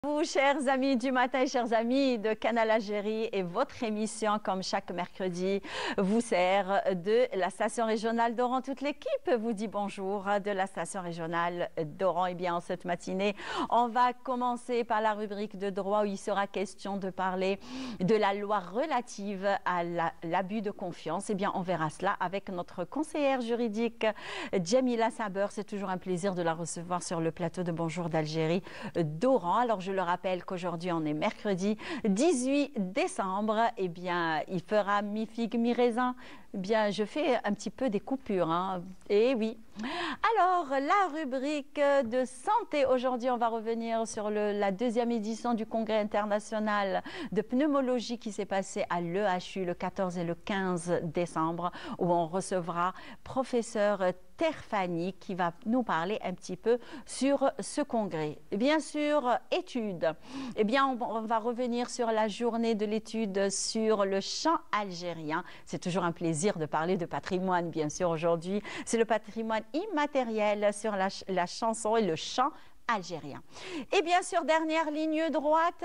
Vous, chers amis du matin, chers amis de Canal Algérie, et votre émission, comme chaque mercredi, vous sert de la station régionale d'Oran. Toute l'équipe vous dit bonjour de la station régionale d'Oran. Et bien, en cette matinée, on va commencer par la rubrique de droit où il sera question de parler de la loi relative à l'abus de confiance. Et bien, on verra cela avec notre conseillère juridique, Djamila Saber. C'est toujours un plaisir de la recevoir sur le plateau de Bonjour d'Algérie d'Oran. Alors, je le rappelle qu'aujourd'hui, on est mercredi 18 décembre. Eh bien, il fera mi-figue, mi-raisin. Eh bien, je fais un petit peu des coupures. Eh oui. Alors, la rubrique de santé. Aujourd'hui, on va revenir sur la deuxième édition du Congrès international de pneumologie qui s'est passé à l'EHU le 14 et le 15 décembre, où on recevra professeur Terfani qui va nous parler un petit peu sur ce congrès. Bien sûr, études. Eh bien, on va revenir sur la journée de l'étude sur le chant algérien. C'est toujours un plaisir de parler de patrimoine, bien sûr, aujourd'hui. C'est le patrimoine immatériel sur la chanson et le chant algérien. Et bien sûr, dernière ligne droite,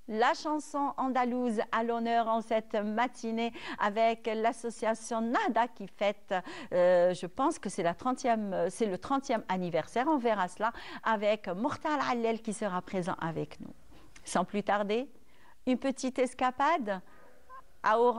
la chanson andalouse à l'honneur en cette matinée avec l'association Nahda qui fête, je pense que c'est le 30e anniversaire. On verra cela avec Mortal Allel qui sera présent avec nous. Sans plus tarder, une petite escapade à Oran.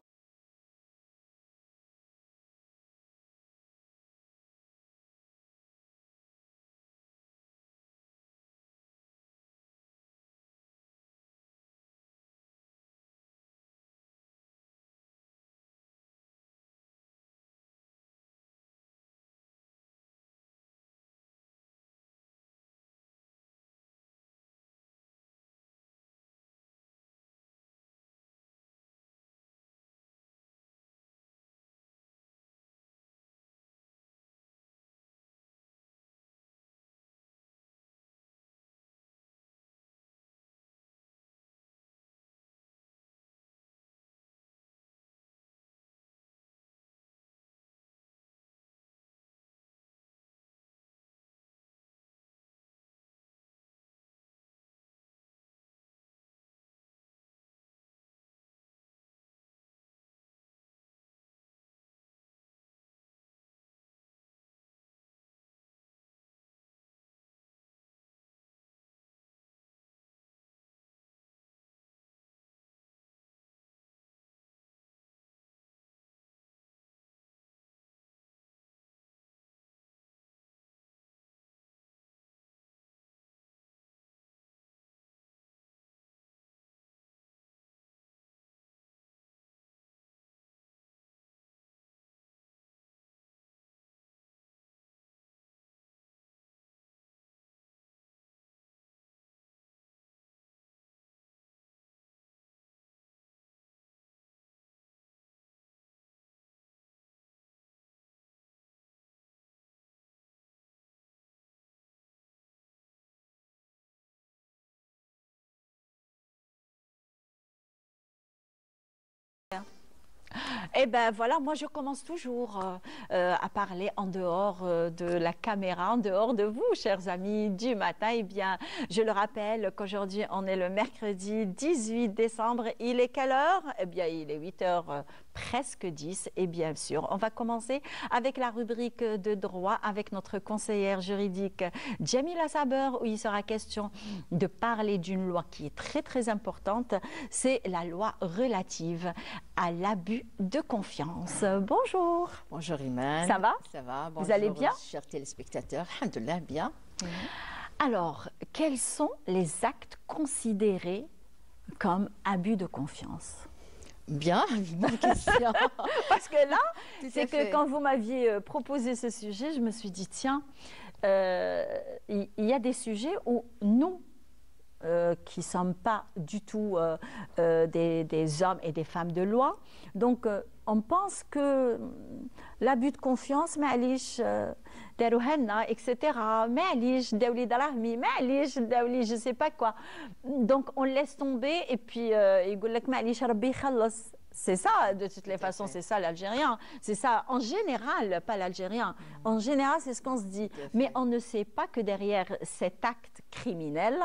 Eh bien voilà, moi je commence toujours à parler en dehors de la caméra, en dehors de vous, chers amis du matin. Eh bien, je le rappelle qu'aujourd'hui on est le mercredi 18 décembre. Il est quelle heure? Eh bien, il est 8h presque 10. Et bien sûr, on va commencer avec la rubrique de droit avec notre conseillère juridique Djamila Saber, où il sera question de parler d'une loi qui est très très importante. C'est la loi relative à l'abus de confiance. Bonjour. Bonjour Iman. Ça va? Ça va. Bonjour, vous allez bien? Chers téléspectateurs, alhamdoulilah, bien. Alors, quels sont les actes considérés comme abus de confiance? Bien, bonne question. Parce que là, c'est que fait. quand vous m'aviez proposé ce sujet, je me suis dit, tiens, il y a des sujets où nous, qui ne sommes pas du tout des hommes et des femmes de loi. Donc, on pense que l'abus de confiance, etc. Je ne sais pas quoi. Donc, on laisse tomber et puis, C'est ça, de toutes les façons, c'est ça l'Algérien. C'est ça, en général, pas l'Algérien. En général, c'est ce qu'on se dit. Mais on ne sait pas que derrière cet acte criminel,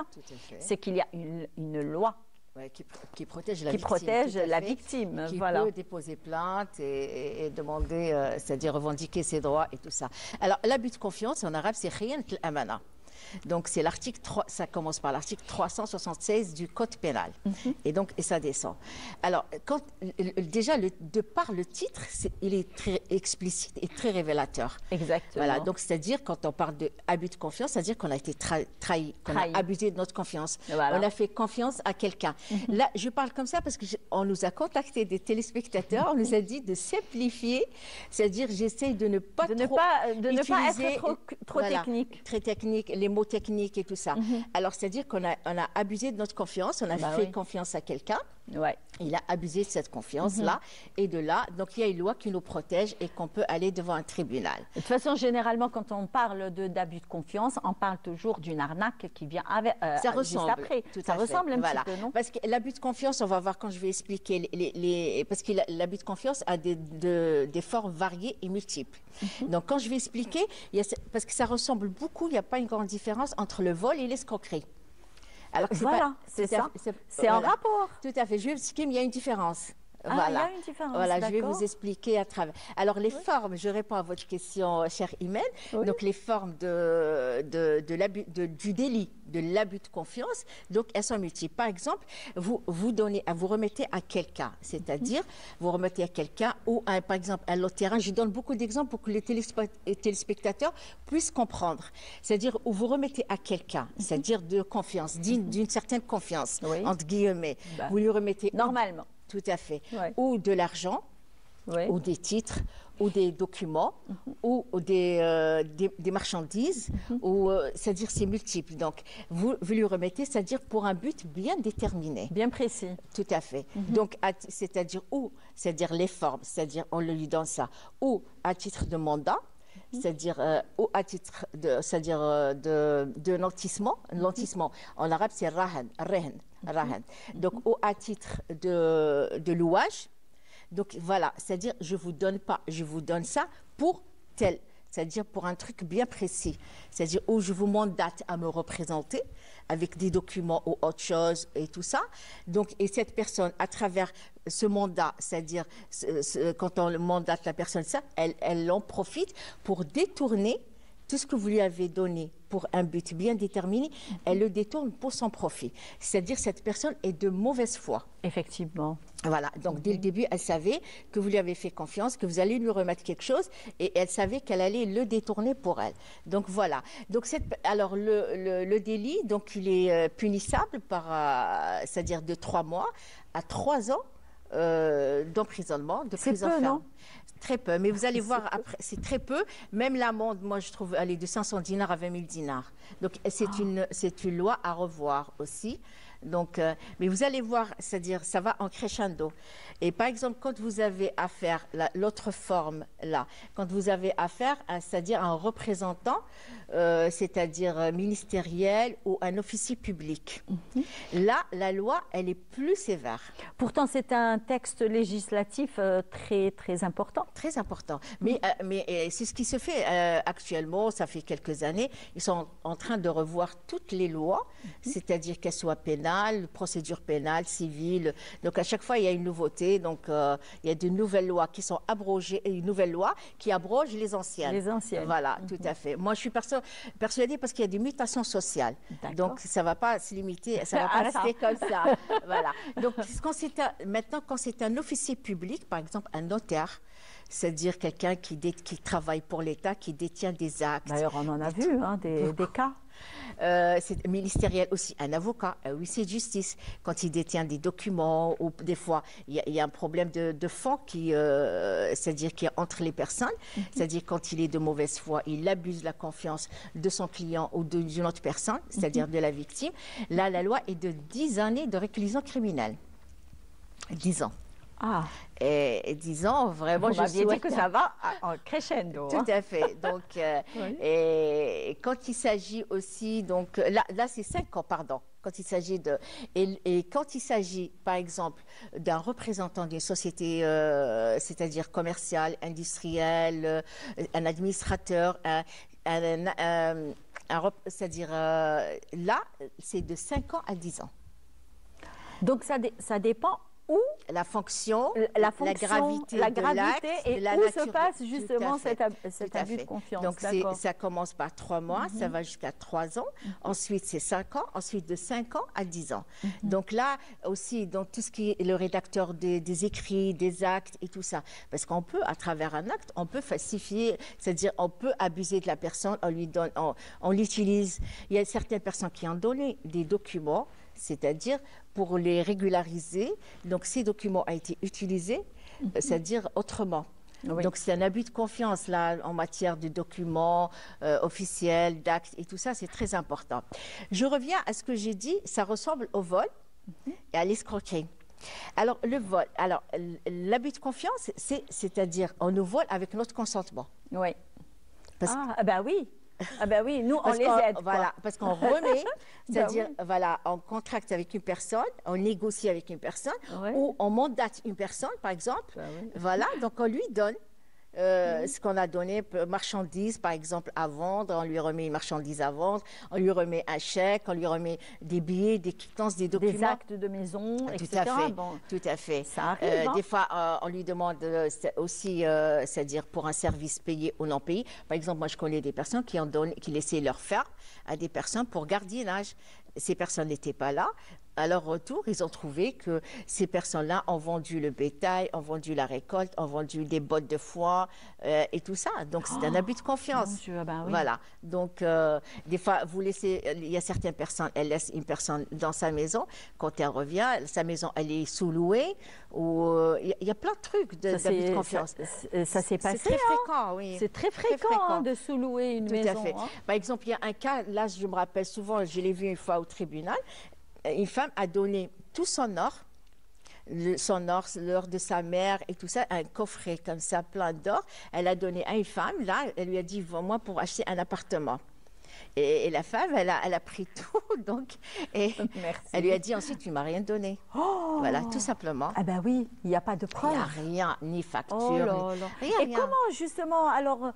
c'est qu'il y a une loi. Ouais, qui protège la qui victime. Protège la victime. Qui voilà. peut déposer plainte et demander, c'est-à-dire revendiquer ses droits et tout ça. Alors, l'abus de confiance, en arabe, c'est khiyana al-amana. Donc, c'est l'article 3, ça commence par l'article 376 du Code pénal. Et donc, et ça descend. Alors, déjà, de par le titre, il est très explicite et très révélateur. Exactement. Voilà, donc, c'est-à-dire, quand on parle d'abus de confiance, c'est-à-dire qu'on a été trahi, qu'on a abusé de notre confiance. Voilà. On a fait confiance à quelqu'un. Là, je parle comme ça parce qu'on nous a contacté des téléspectateurs, on nous a dit de simplifier, c'est-à-dire, j'essaie de ne pas de ne pas être trop technique. Très technique, les mots techniques et tout ça. Alors, c'est-à-dire qu'on a abusé de notre confiance, on a fait confiance à quelqu'un. Ouais. Il a abusé de cette confiance-là. Et de là, donc il y a une loi qui nous protège et qu'on peut aller devant un tribunal. De toute façon, généralement, quand on parle d'abus de confiance, on parle toujours d'une arnaque qui vient avec, ça ressemble, juste après. Ça ressemble un petit peu, non? Parce que l'abus de confiance, on va voir quand je vais expliquer, parce que l'abus de confiance a des formes variées et multiples. Donc, quand je vais expliquer, parce que ça ressemble beaucoup, il n'y a pas une grande différence entre le vol et l'escroquerie. Alors voilà, c'est ça. C'est en rapport. Tout à fait. Je vais expliquer, mais il y a une différence. Ah, voilà. Il y a une différence. Voilà, je vais vous expliquer à travers. Alors, les formes, je réponds à votre question, chère Imen. Donc, les formes du délit, de l'abus de confiance, donc elles sont multiples. Par exemple, vous remettez à quelqu'un, c'est-à-dire, vous remettez à quelqu'un ou, par exemple, à l'autre terrain. Je donne beaucoup d'exemples pour que les téléspectateurs puissent comprendre. C'est-à-dire, où vous remettez à quelqu'un, c'est-à-dire de confiance, d'une certaine confiance, entre guillemets. Vous lui remettez. Normalement. Tout à fait. Ou de l'argent, ou des titres, ou des documents, ou des marchandises, ou c'est-à-dire c'est multiple. Donc, vous lui remettez, c'est-à-dire pour un but bien déterminé. Bien précis. Tout à fait. Donc, c'est-à-dire les formes, c'est-à-dire on lui donne ça, ou à titre de mandat, c'est-à-dire ou à titre de lentissement. En arabe, c'est rahan. Donc, ou à titre de louage. Donc, voilà, c'est-à-dire, je vous donne ça pour tel. C'est-à-dire pour un truc bien précis. C'est-à-dire où je vous mandate à me représenter avec des documents ou autre chose et tout ça. Donc, et cette personne, à travers ce mandat, c'est-à-dire quand on mandate la personne, ça, elle en profite pour détourner tout ce que vous lui avez donné pour un but bien déterminé, elle le détourne pour son profit. C'est-à-dire cette personne est de mauvaise foi. Effectivement. Voilà, donc dès le début, elle savait que vous lui avez fait confiance, que vous allez lui remettre quelque chose, et elle savait qu'elle allait le détourner pour elle. Donc voilà. Donc alors le délit, donc il est punissable par, c'est-à-dire de 3 mois à 3 ans d'emprisonnement, de prison ferme. Non? Très peu, mais vous allez voir après, c'est très peu. Même l'amende, moi je trouve, elle est de 500 dinars à 20 000 dinars. Donc c'est une loi à revoir aussi. Donc, mais vous allez voir, c'est-à-dire ça va en crescendo. Et par exemple, quand vous avez affaire, l'autre forme là, quand vous avez affaire à, c'est-à-dire un représentant, c'est-à-dire ministériel ou un officier public, là, la loi, elle est plus sévère. Pourtant, c'est un texte législatif très, très important. Très important. Mais c'est ce qui se fait actuellement, ça fait quelques années. Ils sont en train de revoir toutes les lois, c'est-à-dire qu'elles soient pénales, procédure pénale, civile. Donc à chaque fois, il y a une nouveauté. Donc il y a de nouvelles lois qui sont abrogées, et une nouvelle loi qui abroge les anciennes. Les anciennes. Voilà, tout à fait. Moi, je suis persuadée parce qu'il y a des mutations sociales. Donc ça ne va pas se limiter, ça ne va pas rester comme ça. Voilà. Donc maintenant, quand c'est un officier public, par exemple un notaire, c'est-à-dire quelqu'un qui travaille pour l'État, qui détient des actes. D'ailleurs, on en a vu des cas. C'est ministériel aussi, un avocat, un huissier de justice, quand il détient des documents, ou des fois, il y a un problème de fond c'est-à-dire qui est entre les personnes, c'est-à-dire quand il est de mauvaise foi, il abuse la confiance de son client ou d'une autre personne, c'est-à-dire de la victime. Là, la loi est de 10 années de réclusion criminelle. 10 ans. Ah. Et disons, vraiment, Vous je m'aviez dit souhaite... que ça va en crescendo. Tout à fait. Donc, Oui. et quand il s'agit aussi, donc là c'est 5 ans, pardon. Quand il s'agit de et quand il s'agit, par exemple, d'un représentant d'une société, c'est-à-dire commerciale, industrielle, un administrateur, c'est-à-dire là, c'est de 5 ans à 10 ans. Donc ça dépend où La fonction, la gravité de l'acte, et de la où nature. se passe Tout justement à fait. cet Tout à abus de fait. confiance. Donc D'accord. ça commence par 3 mois, ça va jusqu'à 3 ans. Ensuite, c'est 5 ans. Ensuite, de 5 ans à 10 ans. Donc là aussi, dans tout ce qui est le rédacteur des écrits, des actes et tout ça. Parce qu'on peut, à travers un acte, on peut falsifier, c'est-à-dire on peut abuser de la personne, on l'utilise. Il y a certaines personnes qui ont donné des documents, c'est-à-dire pour les régulariser. Donc, ces documents ont été utilisés, c'est-à-dire autrement. Oui. Donc, c'est un abus de confiance, là, en matière de documents officiels, d'actes et tout ça, c'est très important. Je reviens à ce que j'ai dit, ça ressemble au vol et à l'escroquerie. Alors, le vol, alors, l'abus de confiance, c'est-à-dire, on nous vole avec notre consentement. Oui. Parce Ah, ben oui. Ah ben oui, nous, on les aide. Voilà, parce qu'on remet, c'est-à-dire, oui. voilà, on contracte avec une personne, on négocie avec une personne, Ouais. ou on mandate une personne, par exemple. Ben oui. Voilà, donc on lui donne ce qu'on a donné, marchandises, par exemple, à vendre, on lui remet une marchandise à vendre, on lui remet un chèque, on lui remet des billets, des quittances, des documents. Des actes de maison, Tout etc. à fait, Bon, tout à fait. ça arrive, hein. Des fois, on lui demande aussi, c'est-à-dire pour un service payé ou non payé. Par exemple, moi, je connais des personnes qui ont donné, qui laissaient leur ferme à des personnes pour gardiennage. Ces personnes n'étaient pas là. À leur retour, ils ont trouvé que ces personnes-là ont vendu le bétail, ont vendu la récolte, ont vendu des bottes de foin et tout ça. Donc, c'est un abus de confiance. mon Dieu, ben oui. Voilà. Donc, des fois, vous laissez, il y a certaines personnes, elles laissent une personne dans sa maison. Quand elle revient, sa maison, elle est sous-louée. Ou il y a plein de trucs d'abus de confiance. Ça s'est passé. C'est très hein. fréquent, oui. C'est très fréquent, hein, de sous-louer une Tout maison. à fait. Hein. Par exemple, il y a un cas, là, je me rappelle souvent, je l'ai vu une fois au tribunal. Une femme a donné tout son or, l'or de sa mère et tout ça, un coffret comme ça, plein d'or. Elle a donné à une femme, là, elle lui a dit, moi pour acheter un appartement. Et la femme, elle a pris tout, donc, et Merci. elle lui a dit ensuite, tu ne m'as rien donné. Oh. Voilà, tout simplement. Ah ben oui, il n'y a pas de Il preuve. n'y a rien, ni facture, Oh là ni... là. rien. Et comment justement, alors,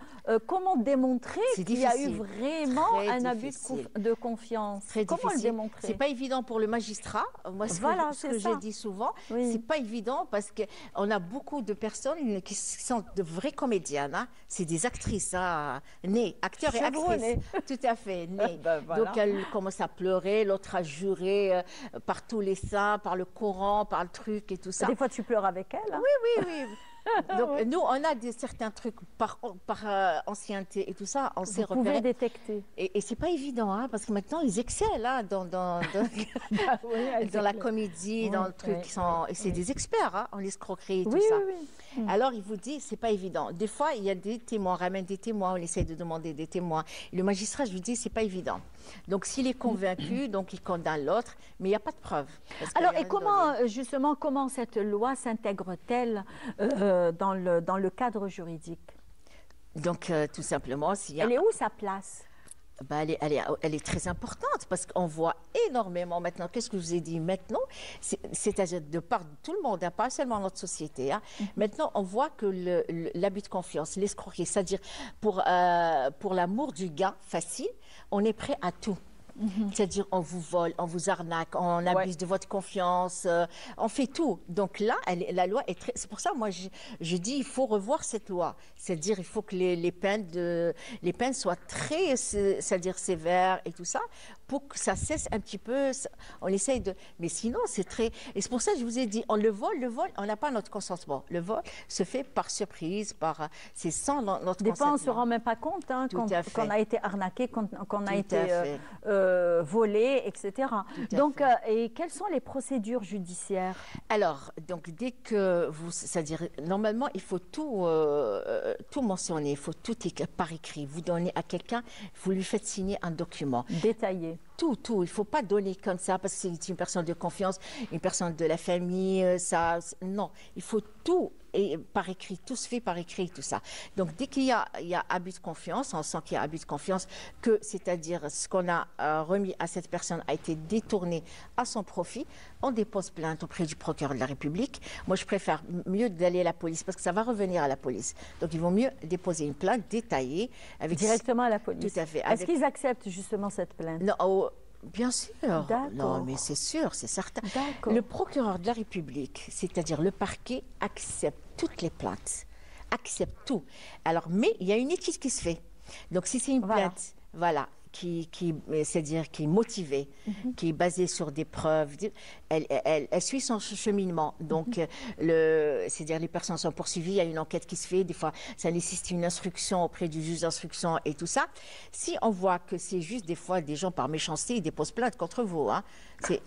comment démontrer C'est qu'il y a eu difficile. vraiment Très un abus difficile. de confiance? Très Comment difficile. le démontrer? C'est pas évident pour le magistrat. Moi, Voilà, ce c'est que ça. j'ai dit souvent, Oui. c'est pas évident parce qu'on a beaucoup de personnes qui sont de vraies comédiennes. Hein. C'est des actrices, hein, nées, acteurs et Chevronnées. actrices. Tout à fait, nées. Ben voilà. Donc, elle commence à pleurer, l'autre a juré par tous les saints, par le Coran, par le truc et tout ça. Des fois, tu pleures avec elle. Hein? Oui, oui. Donc, nous, on a certains trucs par ancienneté et tout ça, on s'est Vous pouvez repéré. détecter. Et c'est pas évident, hein, parce que maintenant, ils excellent hein, dans la comédie, dans le truc. Et c'est des experts hein, en escroquerie et tout ça. Oui. Alors, il vous dit, c'est pas évident. Des fois, il y a des témoins, on ramène des témoins, on essaie de demander des témoins. Le magistrat, je vous dis, c'est pas évident. Donc, s'il est convaincu, donc il condamne l'autre, mais il n'y a pas de preuve. Alors, et comment, justement, comment cette loi s'intègre-t-elle dans le cadre juridique? Donc, tout simplement, s'il y a... Elle est où sa place? Ben, elle est très importante parce qu'on voit énormément maintenant. Qu'est-ce que je vous ai dit maintenant? C'est-à-dire de part de tout le monde, hein, pas seulement notre société. Hein. Maintenant, on voit que l'abus de confiance, l'escroquerie, c'est-à-dire pour l'amour du gain facile, on est prêt à tout. C'est-à-dire, on vous vole, on vous arnaque, on abuse de votre confiance, on fait tout. Donc là, la loi est très... C'est pour ça, moi, je dis, il faut revoir cette loi. C'est-à-dire, il faut que les peines soient très, c'est-à-dire sévères et tout ça, pour que ça cesse un petit peu. On essaye de... Mais sinon, c'est très... Et c'est pour ça que je vous ai dit, le vol, on n'a pas notre consentement. Le vol se fait par surprise, c'est sans notre Des fois, on consentement. ne se rend même pas compte hein, qu'on a été arnaqué, qu'on a été voler, etc. Tout à Donc, fait. et quelles sont les procédures judiciaires? Alors, donc dès que vous, c'est-à-dire normalement il faut tout mentionner, il faut tout par écrit. Vous donnez à quelqu'un, vous lui faites signer un document. Détaillées. Tout, il ne faut pas donner comme ça parce que c'est une personne de confiance, une personne de la famille, non, il faut tout et par écrit, tout se fait par écrit, tout ça. Donc dès qu'il y a abus de confiance, on sent qu'il y a abus de confiance, que c'est-à-dire ce qu'on a remis à cette personne a été détourné à son profit, on dépose plainte auprès du procureur de la République. Moi, je préfère mieux d'aller à la police parce que ça va revenir à la police. Donc il vaut mieux déposer une plainte détaillée avec Directement à la police. Tout à fait. Est-ce qu'ils acceptent justement cette plainte? Non, bien sûr. Non, mais c'est sûr, c'est certain. Le procureur de la République, c'est-à-dire le parquet, accepte toutes les plaintes, accepte tout. Alors, mais il y a une étude qui se fait. Donc, si c'est une plainte, voilà, c'est-à-dire qui est motivée, qui est basée sur des preuves, elle suit son cheminement. Donc, c'est-à-dire les personnes sont poursuivies, il y a une enquête qui se fait, des fois ça nécessite une instruction auprès du juge d'instruction et tout ça. Si on voit que c'est juste des fois des gens par méchanceté, ils déposent plainte contre vous, hein.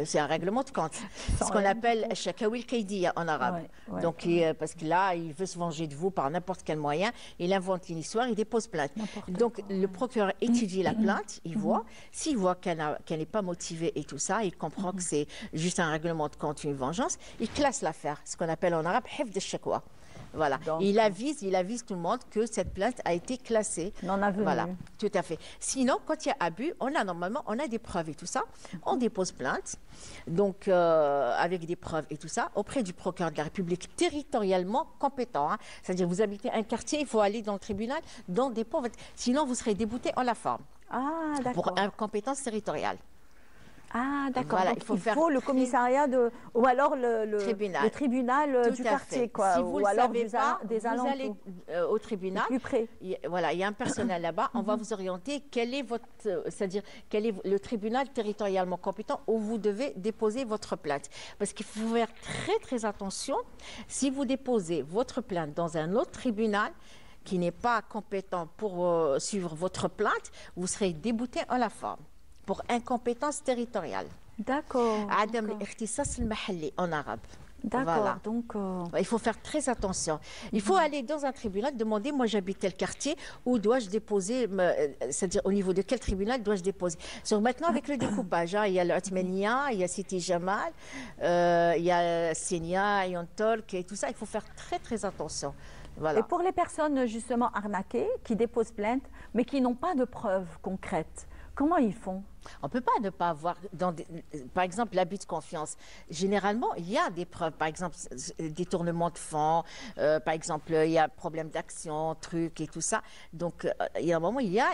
C'est un règlement de compte. Ce qu'on appelle Shakawi al-Kaydiya en arabe. Donc, parce que là, il veut se venger de vous par n'importe quel moyen, il invente une histoire, il dépose plainte. Donc, le procureur étudie la plainte, il voit, s'il voit qu'elle n'est pas motivée et tout ça, il comprend que c'est juste un règlement de compte, une vengeance, il classe l'affaire, ce qu'on appelle en arabe hifd al-shakwa. Voilà. Donc, il avise tout le monde que cette plainte a été classée. Non avenu. Voilà, tout à fait. Sinon, quand il y a abus, normalement, on a des preuves et tout ça. On dépose plainte, donc avec des preuves et tout ça, auprès du procureur de la République territorialement compétent. Hein. C'est-à-dire, vous habitez un quartier, il faut aller dans le tribunal, sinon vous serez débouté en la forme. Ah, d'accord. Pour incompétence territoriale. Ah, d'accord. Voilà, il faut le commissariat ou alors le tribunal du quartier, quoi. Si vous ou alors savez pas, des vous alentours. allez au tribunal. Plus près. Voilà, il y a un personnel là-bas. On va vous orienter. C'est-à-dire quel est le tribunal territorialement compétent où vous devez déposer votre plainte. Parce qu'il faut faire très très attention. Si vous déposez votre plainte dans un autre tribunal qui n'est pas compétent pour suivre votre plainte, vous serez débouté en la forme. Pour incompétence territoriale. D'accord. Adam al-ikhtisas al-mahalli en arabe. D'accord. Voilà. Donc, il faut faire très attention. Il faut aller dans un tribunal, demander, moi j'habite tel quartier, où dois-je déposer, c'est-à-dire au niveau de quel tribunal dois-je déposer. Donc maintenant avec le découpage, hein, il y a l'Othmania, il y a Sidi Jamal, il y a Senia, Yontolk et tout ça, il faut faire très très attention. Voilà. Et pour les personnes justement arnaquées, qui déposent plainte, mais qui n'ont pas de preuves concrètes, comment ils font? On ne peut pas ne pas avoir, par exemple, l'abus de confiance. Généralement, il y a des preuves, par exemple, détournement de fonds, par exemple, il y a problème d'action, trucs et tout ça. Donc, il y a un moment, il y a,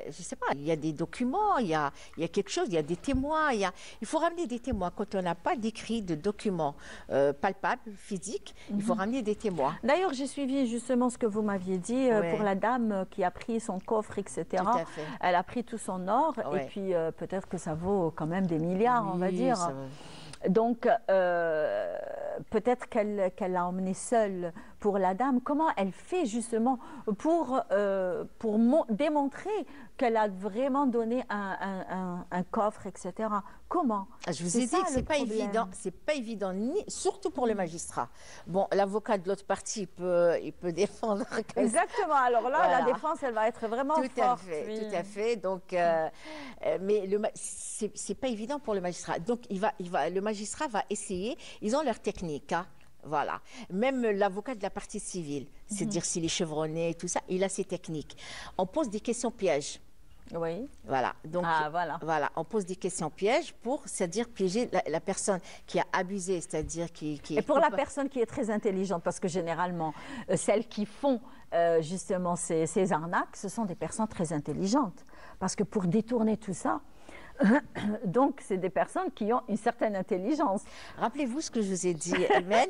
je sais pas, il y a des documents, il y a quelque chose, il y a des témoins, il faut ramener des témoins. Quand on n'a pas d'écrit de documents palpables, physiques, il faut ramener des témoins. D'ailleurs, j'ai suivi justement ce que vous m'aviez dit pour la dame qui a pris son coffre, etc. Tout à fait. Elle a pris tout son or. Et puis peut-être que ça vaut quand même des milliards, on va dire. Donc peut-être qu'elle l'a emmené seule. Pour la dame, comment elle fait justement pour démontrer qu'elle a vraiment donné un coffre, etc. Comment? Je vous ai dit que c'est pas évident. C'est pas évident, surtout pour le magistrat. Bon, l'avocat de l'autre partie, il peut défendre. Exactement. Alors là, voilà. La défense, elle va être vraiment forte. Tout à fait. Donc, mais c'est pas évident pour le magistrat. Donc, le magistrat va essayer. Ils ont leur technique. Hein. Voilà. Même l'avocat de la partie civile, c'est-à-dire s'il est chevronné et tout ça, il a ses techniques. On pose des questions pièges. Oui. Voilà. Donc, voilà. On pose des questions pièges pour, c'est-à-dire piéger la personne qui a abusé, c'est-à-dire qui Et pour la personne qui est très intelligente, parce que généralement, celles qui font justement ces arnaques, ce sont des personnes très intelligentes. Parce que pour détourner tout ça, Donc, c'est des personnes qui ont une certaine intelligence. Rappelez-vous ce que je vous ai dit, Imen,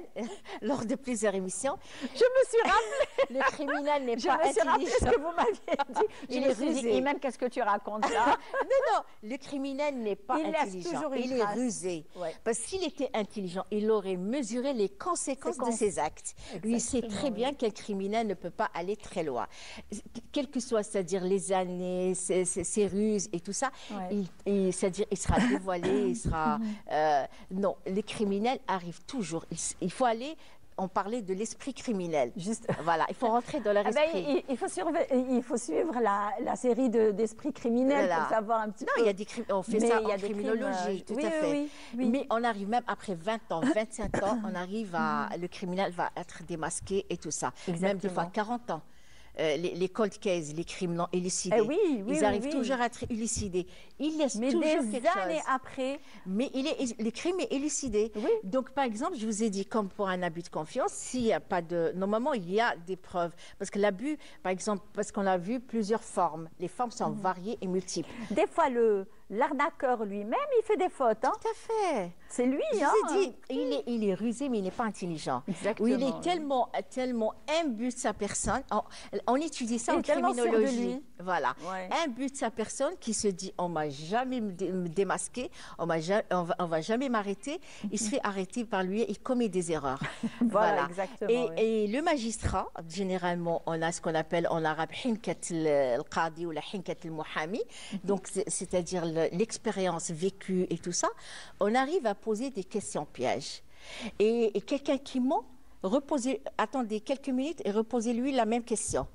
lors de plusieurs émissions. Je me suis rappelé. Le criminel n'est pas Je me suis rappelé ce intelligent. que vous m'aviez dit. Il Je me est suis dit, rusé. Iman, qu'est-ce que tu racontes là? Non, le criminel n'est pas Il laisse intelligent. toujours une Il est trace. rusé. Ouais. Parce qu'il était intelligent, il aurait mesuré les conséquences de ses actes. Lui, il sait Exactement, très bien qu'un criminel ne peut pas aller très loin. Quel que soit, c'est-à-dire les années, ses ruses et tout ça, Ouais. c'est-à-dire il sera dévoilé, il sera... non, les criminels arrivent toujours. Il faut aller... On parlait de l'esprit criminel. Juste. Voilà, il faut rentrer dans leur Ah ben, esprit. il faut suivre la série d'esprits criminels Voilà. pour savoir un petit Non, peu. il y a des on fait Mais ça il y a en des crimes, criminologie, tout oui, à fait. oui. Mais on arrive même après 20 ans, 25 ans, on arrive à... Le criminel va être démasqué et tout ça. Même des fois Exactement. 40 ans. Les cold cases, les crimes non élucidés, Eh oui, ils oui, arrivent oui. toujours à être élucidés. Ils laissent Mais toujours des quelque années chose. après, Mais le crime est élucidé. Oui. Donc, par exemple, je vous ai dit, comme pour un abus de confiance, s'il n'y a pas de... Normalement, il y a des preuves. Parce que l'abus, par exemple, parce qu'on a vu plusieurs formes. Les formes sont variées et multiples. des fois, l'arnaqueur lui-même, il fait des fautes. Hein. Tout à fait. C'est lui. Je hein. vous ai dit, il est rusé, mais il n'est pas intelligent. Exactement, Ou il est oui. tellement imbu de sa personne. On étudie ça Il en est tellement sûr de criminologie. lui. Voilà. Ouais. Imbu de sa personne qui se dit, on m'a jamais me démasqué, on va jamais m'arrêter. Il se fait arrêter par lui, il commet des erreurs. Voilà, exactement, oui. Et le magistrat, généralement, on a ce qu'on appelle en arabe hinkat al-qadi ou la hinkat al-muhami. Donc, c'est-à-dire l'expérience vécue et tout ça. On arrive à poser des questions pièges. Et quelqu'un qui ment, attendez quelques minutes et reposez-lui la même question.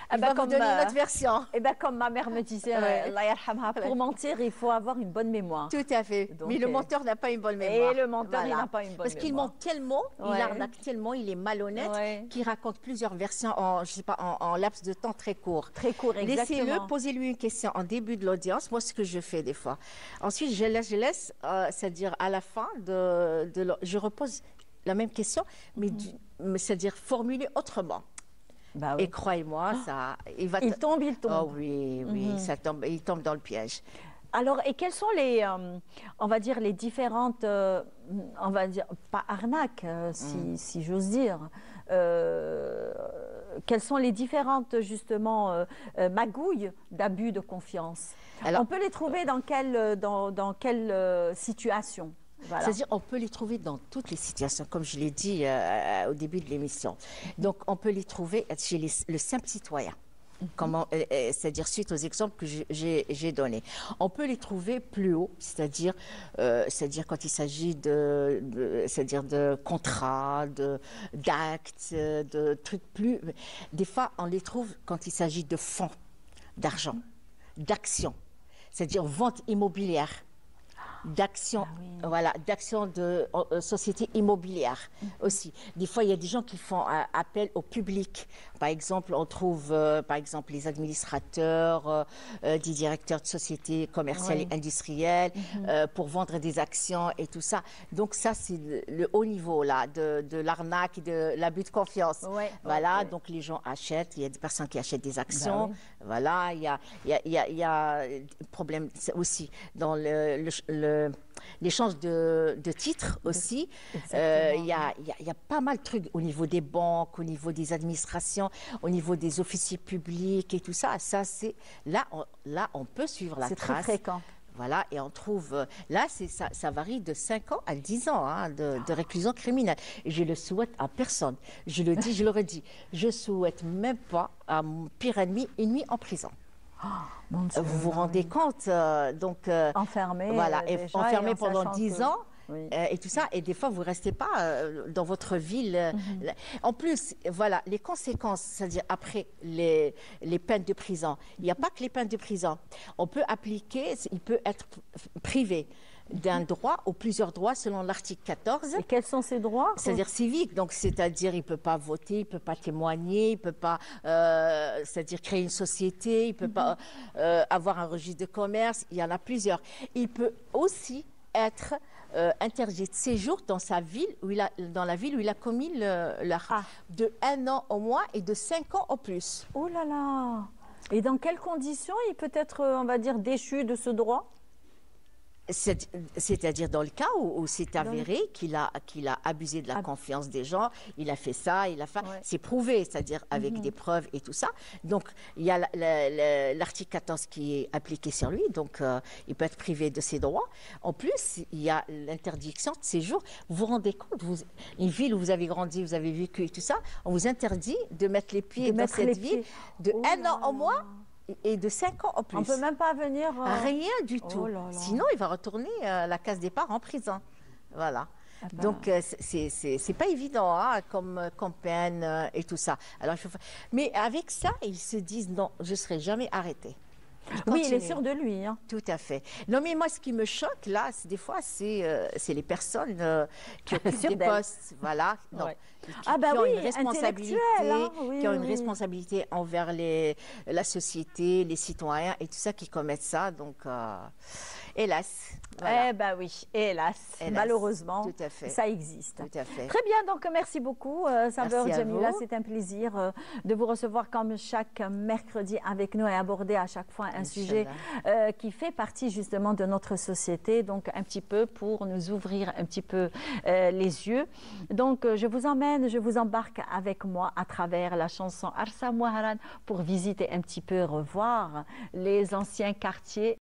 Ah Il ben, va vous comme, donner une autre version. Eh ben, comme ma mère me disait, Ouais. Allah yarhamha, pour mentir, il faut avoir une bonne mémoire. Tout à fait. Donc, Mais le menteur n'a pas une bonne mémoire. Et le menteur, il n'a pas une bonne Parce qu'il mémoire. ment tellement, Ouais. il arnaque tellement, il est malhonnête, Ouais. qu'il raconte plusieurs versions je sais pas, en laps de temps très court. Très court, exactement. Laissez-le, posez-lui une question en début de l'audience. Moi, ce que je fais des fois. Ensuite, je laisse c'est-à-dire à la fin, je repose la même question, mais c'est-à-dire formulée autrement. Bah oui. Et croyez-moi, il va... Il tombe. Oh oui, ça tombe, il tombe dans le piège. Alors, et quelles sont les, on va dire, les différentes, on va dire, pas arnaques, si j'ose dire, quelles sont les différentes, justement, magouilles d'abus de confiance? Alors, on peut les trouver dans quelle situation? Voilà. C'est-à-dire, on peut les trouver dans toutes les situations, comme je l'ai dit au début de l'émission. Donc, on peut les trouver chez le simple citoyen. C'est-à-dire suite aux exemples que j'ai donnés. On peut les trouver plus haut, c'est-à-dire quand il s'agit c'est-à-dire de contrats, d'actes, de trucs plus... Des fois, on les trouve quand il s'agit de fonds, d'argent, d'actions, c'est-à-dire vente immobilière, d'actions, voilà, d'actions de sociétés immobilières aussi. Des fois, il y a des gens qui font appel au public. Par exemple, on trouve, par exemple, les administrateurs, des directeurs de sociétés commerciales et industrielles pour vendre des actions et tout ça. Donc ça, c'est le haut niveau là de l'arnaque et de l'abus de confiance. Ouais, voilà, ok. donc les gens achètent. Il y a des personnes qui achètent des actions. Ben oui. Voilà, il y a des problèmes aussi dans l'échange de titres aussi. Il y a pas mal de trucs au niveau des banques, au niveau des administrations, au niveau des officiers publics et tout ça. Là, on peut suivre la C'est trace. très fréquent. Voilà, et on trouve, là, ça varie de 5 ans à 10 ans de réclusion criminelle. Et je le souhaite à personne. Je le dis, je le redis. Je souhaite même pas à mon pire ennemi une nuit en prison. Mon Dieu, Vous vous rendez compte enfermé, voilà, et déjà, enfermé et en pendant sachant 10 que- ans. Oui. Et tout ça, et des fois vous ne restez pas dans votre ville. En plus, voilà, les conséquences, c'est-à-dire après les peines de prison, il n'y a pas que les peines de prison. On peut appliquer, il peut être privé d'un droit ou plusieurs droits selon l'article 14. Et quels sont ces droits? C'est-à-dire civique, donc c'est-à-dire il ne peut pas voter, il ne peut pas témoigner, il ne peut pas c'est-à-dire créer une société, il ne peut pas avoir un registre de commerce, il y en a plusieurs. Il peut aussi être interdit de séjour dans sa ville dans la ville où il a commis de 1 an au moins et de 5 ans au plus. Oh là là! Et dans quelles conditions il peut être, on va dire, déchu de ce droit? C'est-à-dire dans le cas où c'est avéré qu'il a abusé de la confiance des gens, il a fait ça, il a fait... Ouais. C'est prouvé, c'est-à-dire avec des preuves et tout ça. Donc, il y a l'article 14 qui est appliqué sur lui, donc il peut être privé de ses droits. En plus, il y a l'interdiction de séjour. Vous vous rendez compte, une ville où vous avez grandi, vous avez vécu et tout ça, on vous interdit de mettre les pieds dans cette ville de Oh 1 là an au là. moins et de 5 ans en plus. On ne peut même pas venir. Rien du tout. Oh là là. Sinon, il va retourner à la case départ en prison. Voilà. Ah ben. Donc, c'est pas évident hein, comme peine et tout ça. Alors, mais avec ça, ils se disent non, je ne serai jamais arrêté. Oui, il est sûr de lui. Hein. Tout à fait. Non, mais moi, ce qui me choque, là, des fois, c'est les personnes qui occupent des postes, voilà, non, Ouais. qui ont une responsabilité, hein. Oui, qui ont une oui. responsabilité envers la société, les citoyens et tout ça, qui commettent ça. Donc, hélas. Voilà. Eh bien oui, hélas, malheureusement, tout à fait. ça existe. Tout à fait. Très bien, donc merci beaucoup, Saber Merci à Jamila. vous. C'est un plaisir de vous recevoir comme chaque mercredi avec nous et aborder à chaque fois un sujet qui fait partie justement de notre société, donc un petit peu pour nous ouvrir un petit peu les yeux. Donc je vous emmène, je vous embarque avec moi à travers la chanson Arsa Mouharan pour visiter un petit peu, revoir les anciens quartiers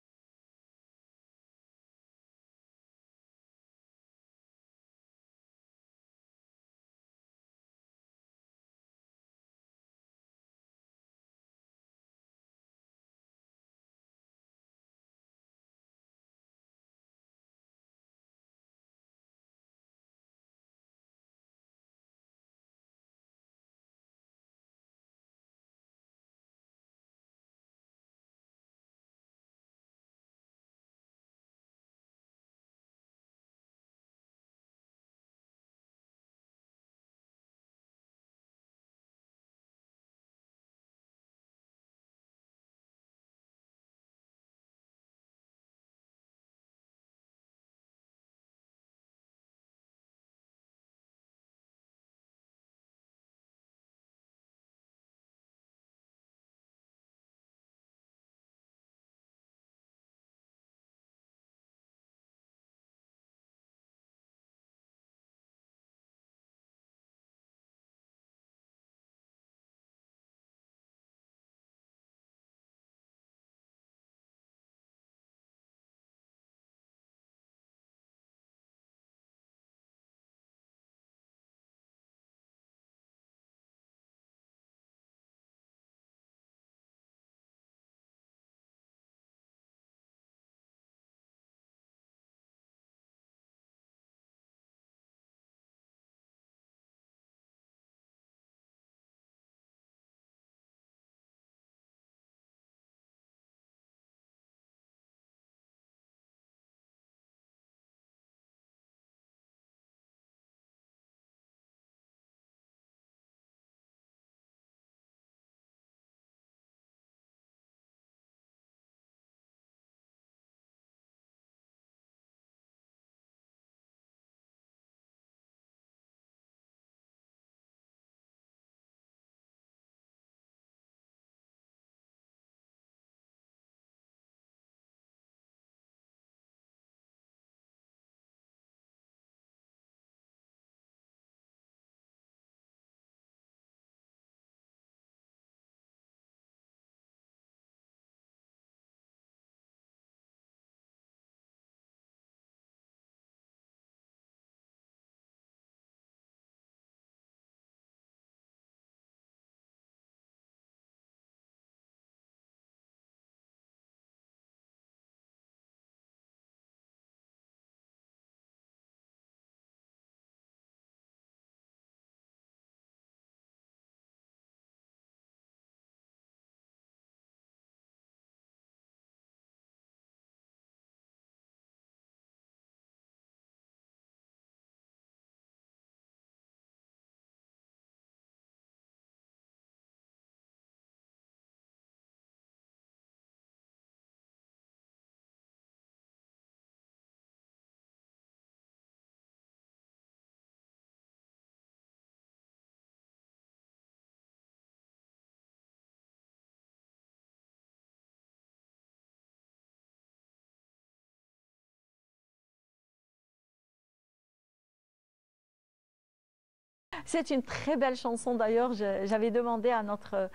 C'est une très belle chanson d'ailleurs. J'avais demandé à notre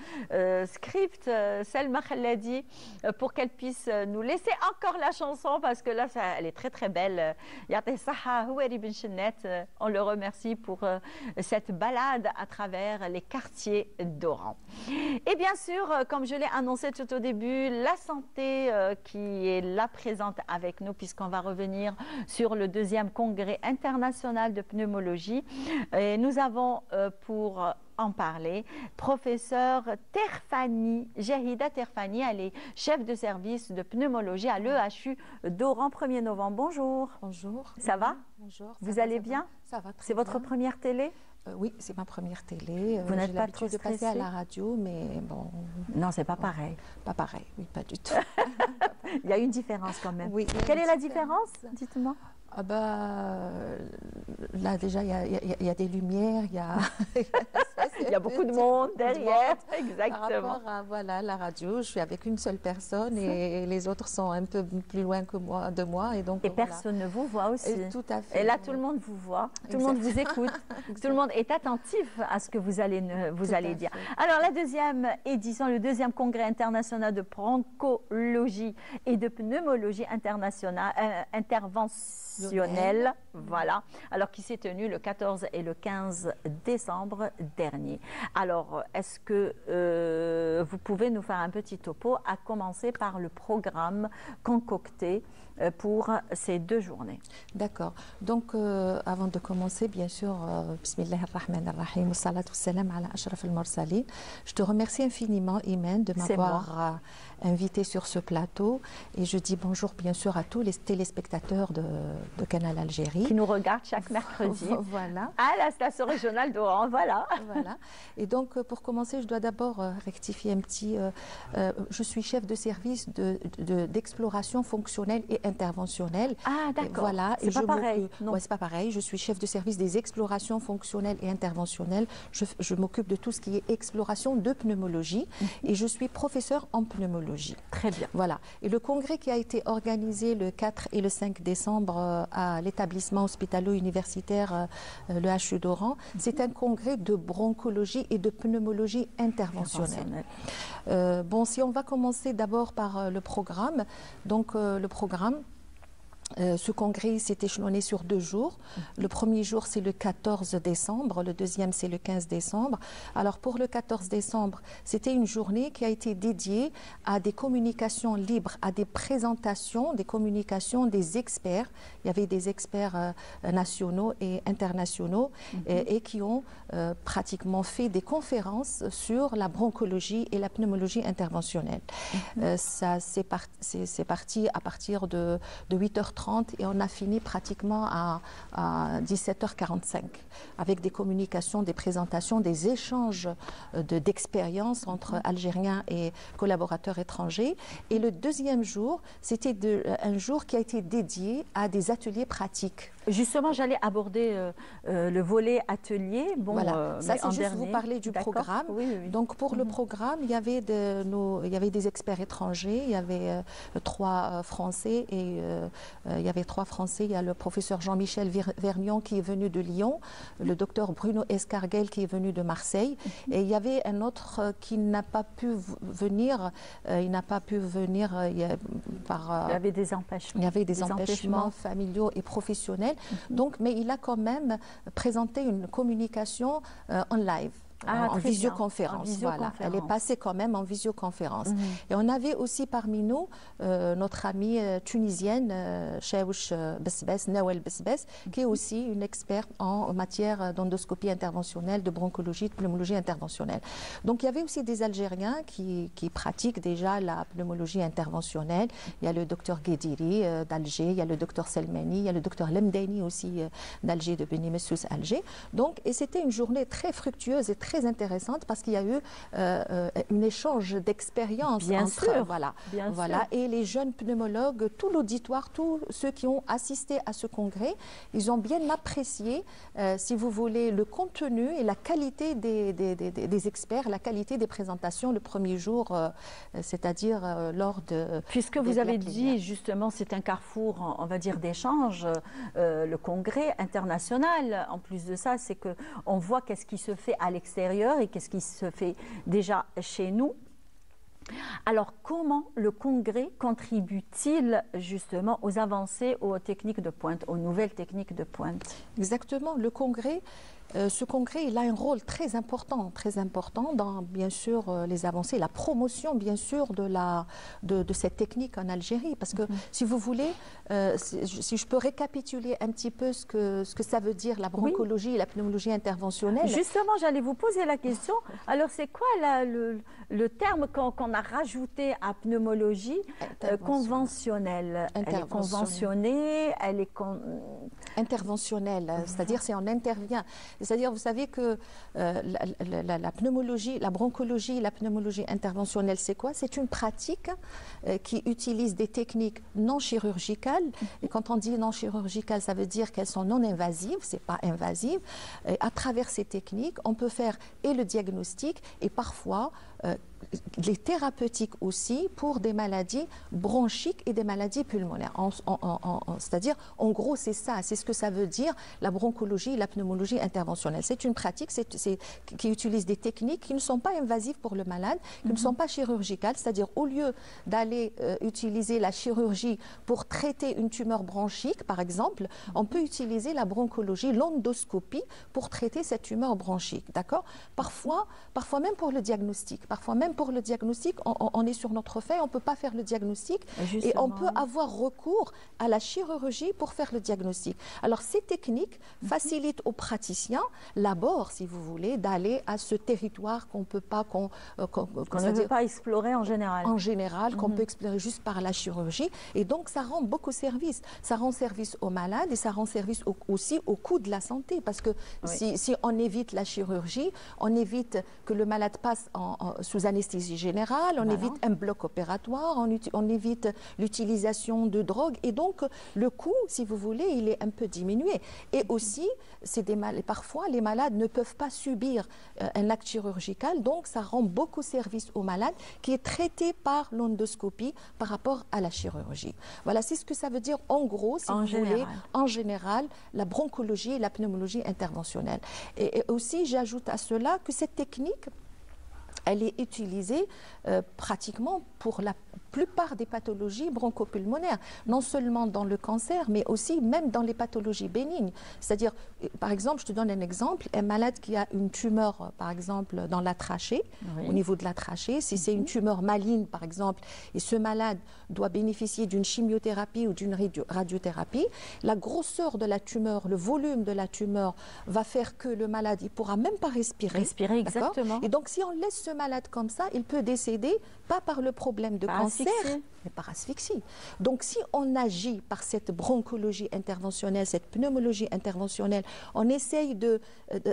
script, Selma Khaladi, pour qu'elle puisse nous laisser encore la chanson parce que là, elle est très très belle. Yateh Saha, Houari Ben Chennet, on le remercie pour cette balade à travers les quartiers d'Oran. Et bien sûr, comme je l'ai annoncé tout au début, la santé qui est là présente avec nous puisqu'on va revenir sur le deuxième congrès international de pneumologie. Et nous avons pour en parler, professeur Terfani, Jahida Terfani, elle est chef de service de pneumologie à l'EHU d'Oran, 1er novembre. Bonjour. Bonjour. Ça va? Bonjour. Vous allez bien? Ça va très bien. C'est votre première télé? Oui, c'est ma première télé. Vous n'êtes pas trop de passer à la radio, mais bon... Non, c'est pas pareil. Pas pareil, oui, pas du tout. Il y a une différence quand même. Oui. Quelle est la différence? Dites-moi. Ah bah, là déjà, il y a des lumières, il y a... Il y a beaucoup de monde derrière, exactement. Par rapport à voilà, la radio, je suis avec une seule personne et les autres sont un peu plus loin que moi, de moi. Et, donc, et voilà. personne ne vous voit aussi. Et tout à fait. Et là, tout le monde vous voit, tout le monde vous écoute, tout le monde est attentif à ce que vous allez dire. Alors, la deuxième édition, le deuxième congrès international de bronchologie et de pneumologie internationale, interventionnelle, voilà, alors qui s'est tenu le 14 et le 15 décembre dernier. Alors, est-ce que vous pouvez nous faire un petit topo, à commencer par le programme concocté pour ces 2 journées? D'accord. Donc, avant de commencer, bien sûr, Bismillah ar-Rahman ar-Rahim, salatu salam ala ashraf al-mursalin. Je te remercie infiniment, Imen, de m'avoir invité sur ce plateau. Et je dis bonjour, bien sûr, à tous les téléspectateurs de Canal Algérie. Qui nous regardent chaque mercredi. Voilà. À la station régionale d'Oran, voilà. Voilà. Et donc, pour commencer, je dois d'abord rectifier un petit... je suis chef de service d'exploration fonctionnelle et interventionnelle. Ah, d'accord. Voilà. C'est pas pareil. Ouais, c'est pas pareil. Je suis chef de service des explorations fonctionnelles et interventionnelles. Je m'occupe de tout ce qui est exploration de pneumologie et je suis professeur en pneumologie. Très bien. Voilà. Et le congrès qui a été organisé le 4 et le 5 décembre à l'établissement hospitalo-universitaire le HU d'Oran, c'est un congrès de bronchologie et de pneumologie interventionnelle. Bon, si on va commencer d'abord par le programme. Donc, le programme... ce congrès s'est échelonné sur 2 jours. Le premier jour, c'est le 14 décembre. Le deuxième, c'est le 15 décembre. Alors, pour le 14 décembre, c'était une journée qui a été dédiée à des communications libres, à des présentations, des communications des experts. Il y avait des experts nationaux et internationaux et qui ont pratiquement fait des conférences sur la bronchologie et la pneumologie interventionnelle. Ça, c'est parti à partir de 8h30 et on a fini pratiquement à 17h45 avec des communications, des présentations, des échanges d'expériences entre Algériens et collaborateurs étrangers. Et le deuxième jour, c'était un jour qui a été dédié à des ateliers pratiques. Justement, j'allais aborder le volet atelier. Bon, voilà, ça c'est juste dernier. Vous parler du programme. Oui, oui, oui. Donc pour le programme, il y avait des experts étrangers, il y avait 3 Français et il y avait 3 Français. Il y a le professeur Jean-Michel Vergnon qui est venu de Lyon, le docteur Bruno Escarguel qui est venu de Marseille et il y avait un autre qui n'a pas pu venir. Il n'a pas pu venir il y avait des empêchements. Il y avait des empêchements familiaux et professionnels. Donc, mais il a quand même présenté une communication en live. En visioconférence, voilà. Elle est passée quand même en visioconférence. Et on avait aussi parmi nous notre amie tunisienne, Chaouch Besbes, Nawel Besbes, qui est aussi une experte en matière d'endoscopie interventionnelle, de bronchologie, de pneumologie interventionnelle. Donc il y avait aussi des Algériens qui pratiquent déjà la pneumologie interventionnelle. Il y a le docteur Guédiri d'Alger, il y a le docteur Selmani, il y a le docteur Lemdani aussi d'Alger, de Beni Messous Alger. Donc, et c'était une journée très fructueuse et très très intéressante parce qu'il y a eu un échange d'expériences entre voilà, et les jeunes pneumologues, tout l'auditoire, tous ceux qui ont assisté à ce congrès, ils ont bien apprécié, si vous voulez, le contenu et la qualité des experts, la qualité des présentations le premier jour, c'est-à-dire lors de... Puisque vous avez dit, justement, c'est un carrefour, on va dire, d'échange, le congrès international. En plus de ça, c'est qu'on voit qu'est-ce qui se fait à l'extérieur et qu'est-ce qui se fait déjà chez nous. Alors, comment le congrès contribue-t-il justement aux avancées, aux techniques de pointe, aux nouvelles techniques de pointe? Exactement, le congrès... ce congrès, il a un rôle très important dans, bien sûr, les avancées, la promotion, bien sûr, de cette technique en Algérie. Parce que, si vous voulez, si je peux récapituler un petit peu ce que ça veut dire, la bronchologie et la pneumologie interventionnelle. Justement, j'allais vous poser la question. Alors, c'est quoi le terme qu'on a rajouté à pneumologie conventionnelle? Elle est conventionnée, elle est... Interventionnelle, c'est-à-dire c'est on intervient. C'est-à-dire, vous savez que la pneumologie, la bronchologie, la pneumologie interventionnelle, c'est quoi? C'est une pratique qui utilise des techniques non chirurgicales. Et quand on dit non chirurgicales, ça veut dire qu'elles sont non invasives, c'est pas invasive. Et à travers ces techniques, on peut faire et le diagnostic et parfois les thérapeutiques aussi pour des maladies bronchiques et des maladies pulmonaires. C'est-à-dire, en gros, c'est ça, c'est ce que ça veut dire la bronchologie et la pneumologie interventionnelle. C'est une pratique qui utilise des techniques qui ne sont pas invasives pour le malade, qui ne sont pas chirurgicales, c'est-à-dire au lieu d'aller utiliser la chirurgie pour traiter une tumeur bronchique, par exemple, on peut utiliser la bronchologie, l'endoscopie pour traiter cette tumeur bronchique, d'accord? Parfois même pour le diagnostic. Parfois même pour le diagnostic, on est sur notre fait, on ne peut pas faire le diagnostic. Justement. Et on peut avoir recours à la chirurgie pour faire le diagnostic. Alors ces techniques facilitent aux praticiens l'abord, si vous voulez, d'aller à ce territoire qu'on ne peut pas... qu'on ne peut pas explorer en général. En général, qu'on peut explorer juste par la chirurgie. Et donc ça rend beaucoup service. Ça rend service aux malades et ça rend service aussi au coût de la santé. Parce que si on évite la chirurgie, on évite que le malade passe sous anesthésie générale, on évite un bloc opératoire, on évite l'utilisation de drogue et donc le coût, si vous voulez, il est un peu diminué. Et aussi, parfois les malades ne peuvent pas subir un acte chirurgical, donc ça rend beaucoup service aux malades qui est traité par l'endoscopie par rapport à la chirurgie. Voilà, c'est ce que ça veut dire en gros, si vous voulez, en général, la bronchologie et la pneumologie interventionnelle. Et aussi, j'ajoute à cela que cette technique, elle est utilisée pratiquement pour la plupart des pathologies bronchopulmonaires, non seulement dans le cancer, mais aussi même dans les pathologies bénignes. C'est-à-dire, par exemple, je te donne un exemple, un malade qui a une tumeur, par exemple, dans la trachée, au niveau de la trachée, si c'est une tumeur maligne, par exemple, et ce malade doit bénéficier d'une chimiothérapie ou d'une radiothérapie, la grosseur de la tumeur, le volume de la tumeur va faire que le malade, il ne pourra même pas respirer. Respirer, exactement. Et donc, si on laisse ce malade comme ça, il peut décéder, pas par le problème de cancer, mais par asphyxie. Donc, si on agit par cette bronchologie interventionnelle, cette pneumologie interventionnelle, on essaye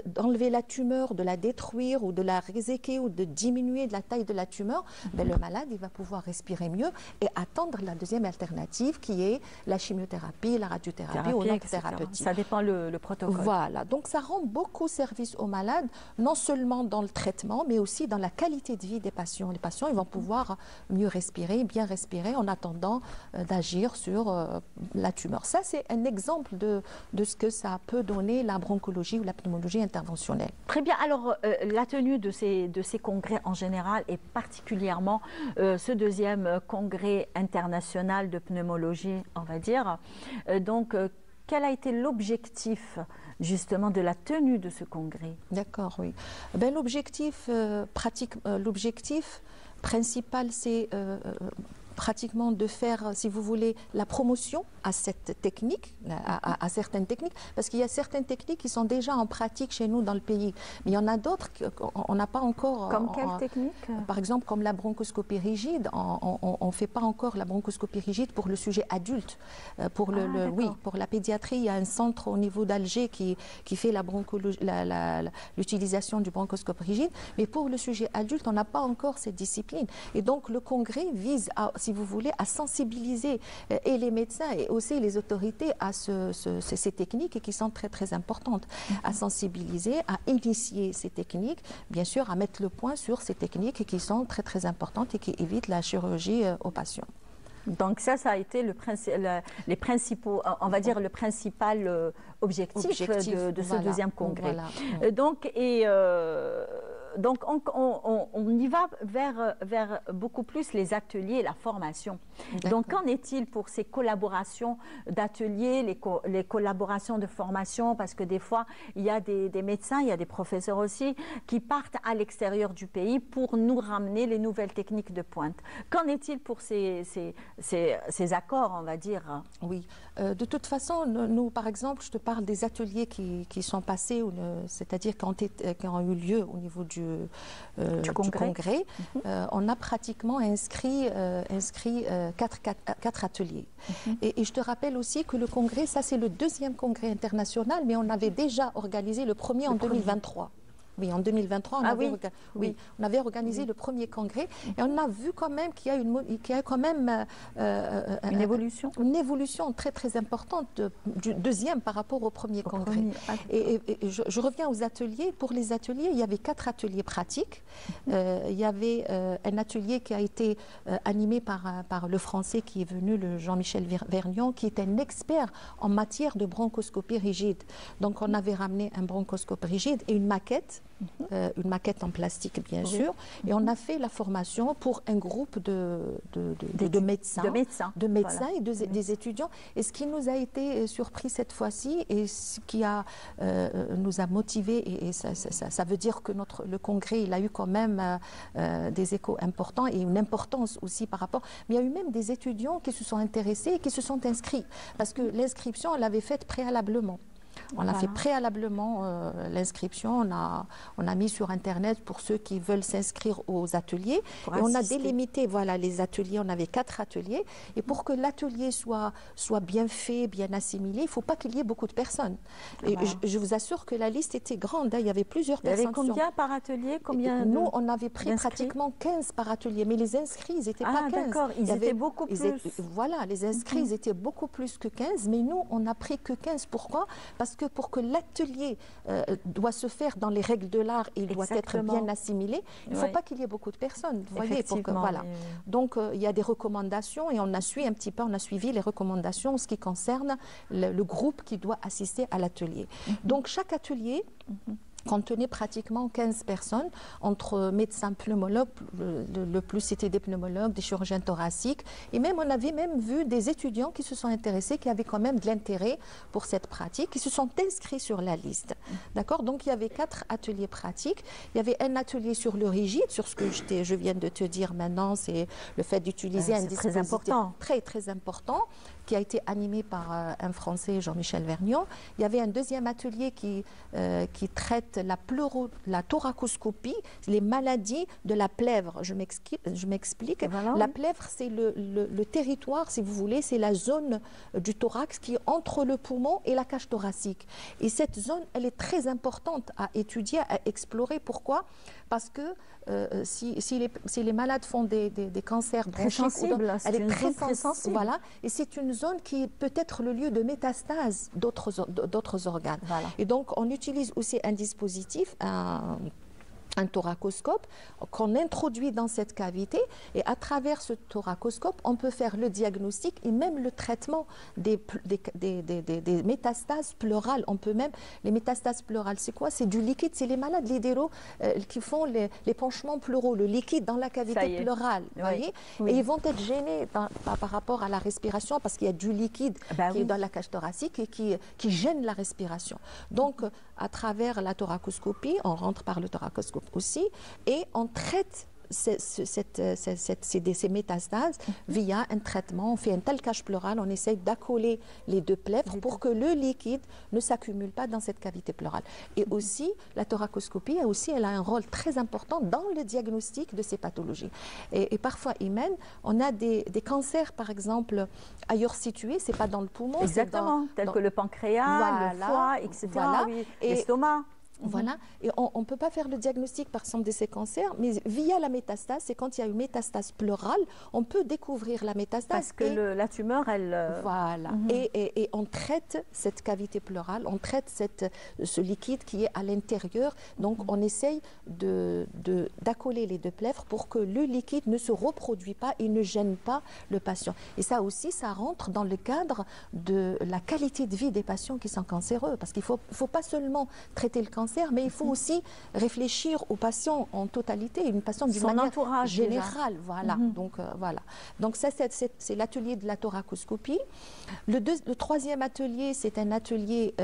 d'enlever la tumeur, de la détruire ou de la réséquer ou de diminuer de la taille de la tumeur, ben, le malade, il va pouvoir respirer mieux et attendre la deuxième alternative qui est la chimiothérapie, la radiothérapie ou l'autre thérapeutique. Ça dépend le protocole. Voilà, donc ça rend beaucoup service aux malades, non seulement dans le traitement, mais aussi dans la qualité de vie des patients. Les patients, ils vont pouvoir mieux respirer, bien respirer en attendant d'agir sur la tumeur. Ça, c'est un exemple de ce que ça peut donner la bronchologie ou la pneumologie interventionnelle. Très bien. Alors, la tenue de ces congrès en général et particulièrement ce deuxième congrès international de pneumologie, on va dire. Donc, quel a été l'objectif justement de la tenue de ce congrès? D'accord, oui. Ben, l'objectif principal, c'est pratiquement de faire, si vous voulez, la promotion à cette technique, à certaines techniques, parce qu'il y a certaines techniques qui sont déjà en pratique chez nous dans le pays. Mais il y en a d'autres qu'on n'a pas encore. Comme quelle technique? Par exemple, comme la bronchoscopie rigide, on ne fait pas encore la bronchoscopie rigide pour le sujet adulte. Pour pour la pédiatrie, il y a un centre au niveau d'Alger qui fait l'utilisation du bronchoscope rigide. Mais pour le sujet adulte, on n'a pas encore cette discipline. Et donc, le congrès vise, si vous voulez, à sensibiliser et les médecins et aussi les autorités à ces techniques qui sont très, très importantes. À sensibiliser, à initier ces techniques, bien sûr, à mettre le point sur ces techniques qui sont très, très importantes et qui évitent la chirurgie aux patients. Donc ça a été les principaux, on va dire le principal objectif de ce deuxième congrès. Voilà. Donc on y va vers beaucoup plus les ateliers et la formation. Donc qu'en est-il pour ces collaborations d'ateliers, les collaborations de formation? Parce que des fois, il y a des médecins, il y a des professeurs aussi qui partent à l'extérieur du pays pour nous ramener les nouvelles techniques de pointe. Qu'en est-il pour ces accords, on va dire? Oui, de toute façon, nous, par exemple, je te parle des ateliers qui sont passés, c'est-à-dire qui ont eu lieu au niveau du congrès. On a pratiquement inscrit 4 ateliers. Et je te rappelle aussi que le congrès, ça c'est le deuxième congrès international, mais on avait déjà organisé le premier en 2023. Oui, en 2023, on avait organisé le premier congrès et on a vu quand même qu'il y a quand même une évolution très très importante du deuxième par rapport au premier congrès. Et je reviens aux ateliers. Pour les ateliers, il y avait 4 ateliers pratiques. Il y avait un atelier qui a été animé par le Français qui est venu, le Jean-Michel Vergnon, qui est un expert en matière de bronchoscopie rigide. Donc on avait ramené un bronchoscope rigide et une maquette en plastique bien sûr, et on a fait la formation pour un groupe de médecins et des étudiants. Et ce qui nous a été surpris cette fois-ci et ce qui nous a motivés, et ça veut dire que le congrès il a eu quand même des échos importants et une importance aussi par rapport. Mais il y a eu même des étudiants qui se sont intéressés et qui se sont inscrits parce que l'inscription on l'avait faite préalablement. On a fait préalablement l'inscription, on a mis sur Internet pour ceux qui veulent s'inscrire aux ateliers. Et on a délimité les ateliers, on avait 4 ateliers. Et pour que l'atelier soit bien fait, bien assimilé, il ne faut pas qu'il y ait beaucoup de personnes. Et je vous assure que la liste était grande, il y avait plusieurs personnes. Il y avait combien par atelier? Nous, on avait pris pratiquement 15 par atelier, mais les inscrits, ils n'étaient pas 15. D'accord, ils étaient beaucoup plus. Voilà, les inscrits, ils étaient beaucoup plus que 15, mais nous, on n'a pris que 15. Pourquoi? Parce que pour que l'atelier doit se faire dans les règles de l'art et il doit être bien assimilé, il ne faut pas qu'il y ait beaucoup de personnes. Vous voyez, Donc, il y a des recommandations et on a suivi les recommandations en ce qui concerne le groupe qui doit assister à l'atelier. Donc, chaque atelier contenait pratiquement 15 personnes, entre médecins pneumologues, le plus c'était des pneumologues, des chirurgiens thoraciques, et même on avait même vu des étudiants qui se sont intéressés, qui avaient quand même de l'intérêt pour cette pratique, qui se sont inscrits sur la liste. D'accord? Donc il y avait 4 ateliers pratiques. Il y avait un atelier sur le rigide, sur ce que je viens de te dire maintenant, c'est le fait d'utiliser un dispositif très très important, qui a été animé par un Français, Jean-Michel Vergnon. Il y avait un deuxième atelier qui traite la thoracoscopie, les maladies de la plèvre. Je m'explique. La plèvre, c'est le territoire, si vous voulez, c'est la zone du thorax qui est entre le poumon et la cage thoracique. Et cette zone, elle est très importante à étudier, à explorer. Pourquoi? Parce que si les malades font des cancers bronchiques, elle est très sensible. Voilà, et c'est une zone qui peut être le lieu de métastase d'autres organes. Et donc, on utilise aussi un dispositif, un thoracoscope qu'on introduit dans cette cavité, et à travers ce thoracoscope, on peut faire le diagnostic et même le traitement des métastases pleurales. On peut même, les métastases pleurales, c'est quoi? C'est du liquide, c'est les malades lidéraux qui font les penchements pleuraux, le liquide dans la cavité pleurale, voyez. Et ils vont être gênés par rapport à la respiration parce qu'il y a du liquide qui est dans la cage thoracique et qui gêne la respiration. Donc, à travers la thoracoscopie, on rentre par le thoracoscope aussi, et on traite ces métastases via un traitement. On fait un talcage pleural, on essaye d'accoler les deux plèvres pour que le liquide ne s'accumule pas dans cette cavité pleurale. Et aussi, la thoracoscopie, elle a un rôle très important dans le diagnostic de ces pathologies. Et parfois, Imen, on a des cancers, par exemple, ailleurs situés, c'est pas dans le poumon. Exactement, tels que le pancréas, le foie, etc. Voilà. Oui, l'estomac. Voilà, et on ne peut pas faire le diagnostic par exemple de ces cancers, mais via la métastase, c'est quand il y a une métastase pleurale, on peut découvrir la métastase. Parce que la tumeur, elle... Voilà, et on traite cette cavité pleurale, on traite ce liquide qui est à l'intérieur, donc on essaye d'accoler les deux plèvres pour que le liquide ne se reproduise pas et ne gêne pas le patient. Et ça aussi, ça rentre dans le cadre de la qualité de vie des patients qui sont cancéreux, parce qu'il ne faut pas seulement traiter le cancer, mais il faut aussi réfléchir aux patients en totalité, une patiente d'une manière générale. Voilà. Donc, voilà. Donc ça, c'est l'atelier de la thoracoscopie. Le troisième atelier, c'est un atelier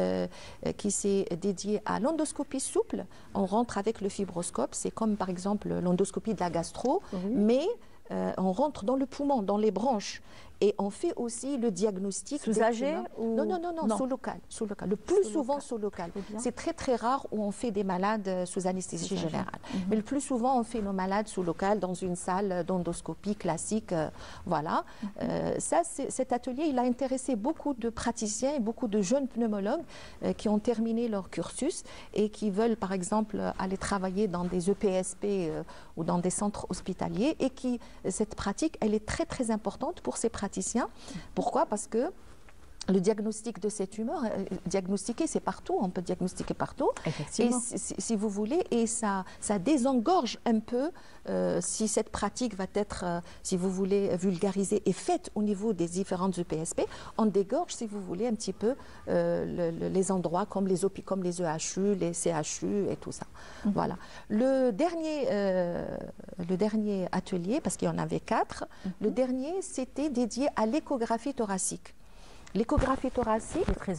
qui s'est dédié à l'endoscopie souple. On rentre avec le fibroscope, c'est comme par exemple l'endoscopie de la gastro, mais on rentre dans le poumon, dans les branches. Et on fait aussi le diagnostic. Sous-âgé ou... Non, sous local. Le plus souvent sous local. C'est très très rare où on fait des malades sous anesthésie générale. Mais le plus souvent, on fait nos malades sous local dans une salle d'endoscopie classique. Voilà. Cet atelier, il a intéressé beaucoup de praticiens et beaucoup de jeunes pneumologues qui ont terminé leur cursus et qui veulent, par exemple, aller travailler dans des EPSP ou dans des centres hospitaliers. Et cette pratique, elle est très très importante pour ces praticiens. Pourquoi? Parce que le diagnostic de ces tumeurs, diagnostiquer, c'est partout, on peut diagnostiquer partout. Effectivement. Et si vous voulez, et ça désengorge un peu si cette pratique va être, si vous voulez, vulgarisée et faite au niveau des différentes EPSP, on dégorge, si vous voulez, un petit peu les endroits comme les EHU, les CHU et tout ça. Voilà. Le dernier atelier, parce qu'il y en avait 4, le dernier, c'était dédié à l'échographie thoracique. L'échographie thoracique, qui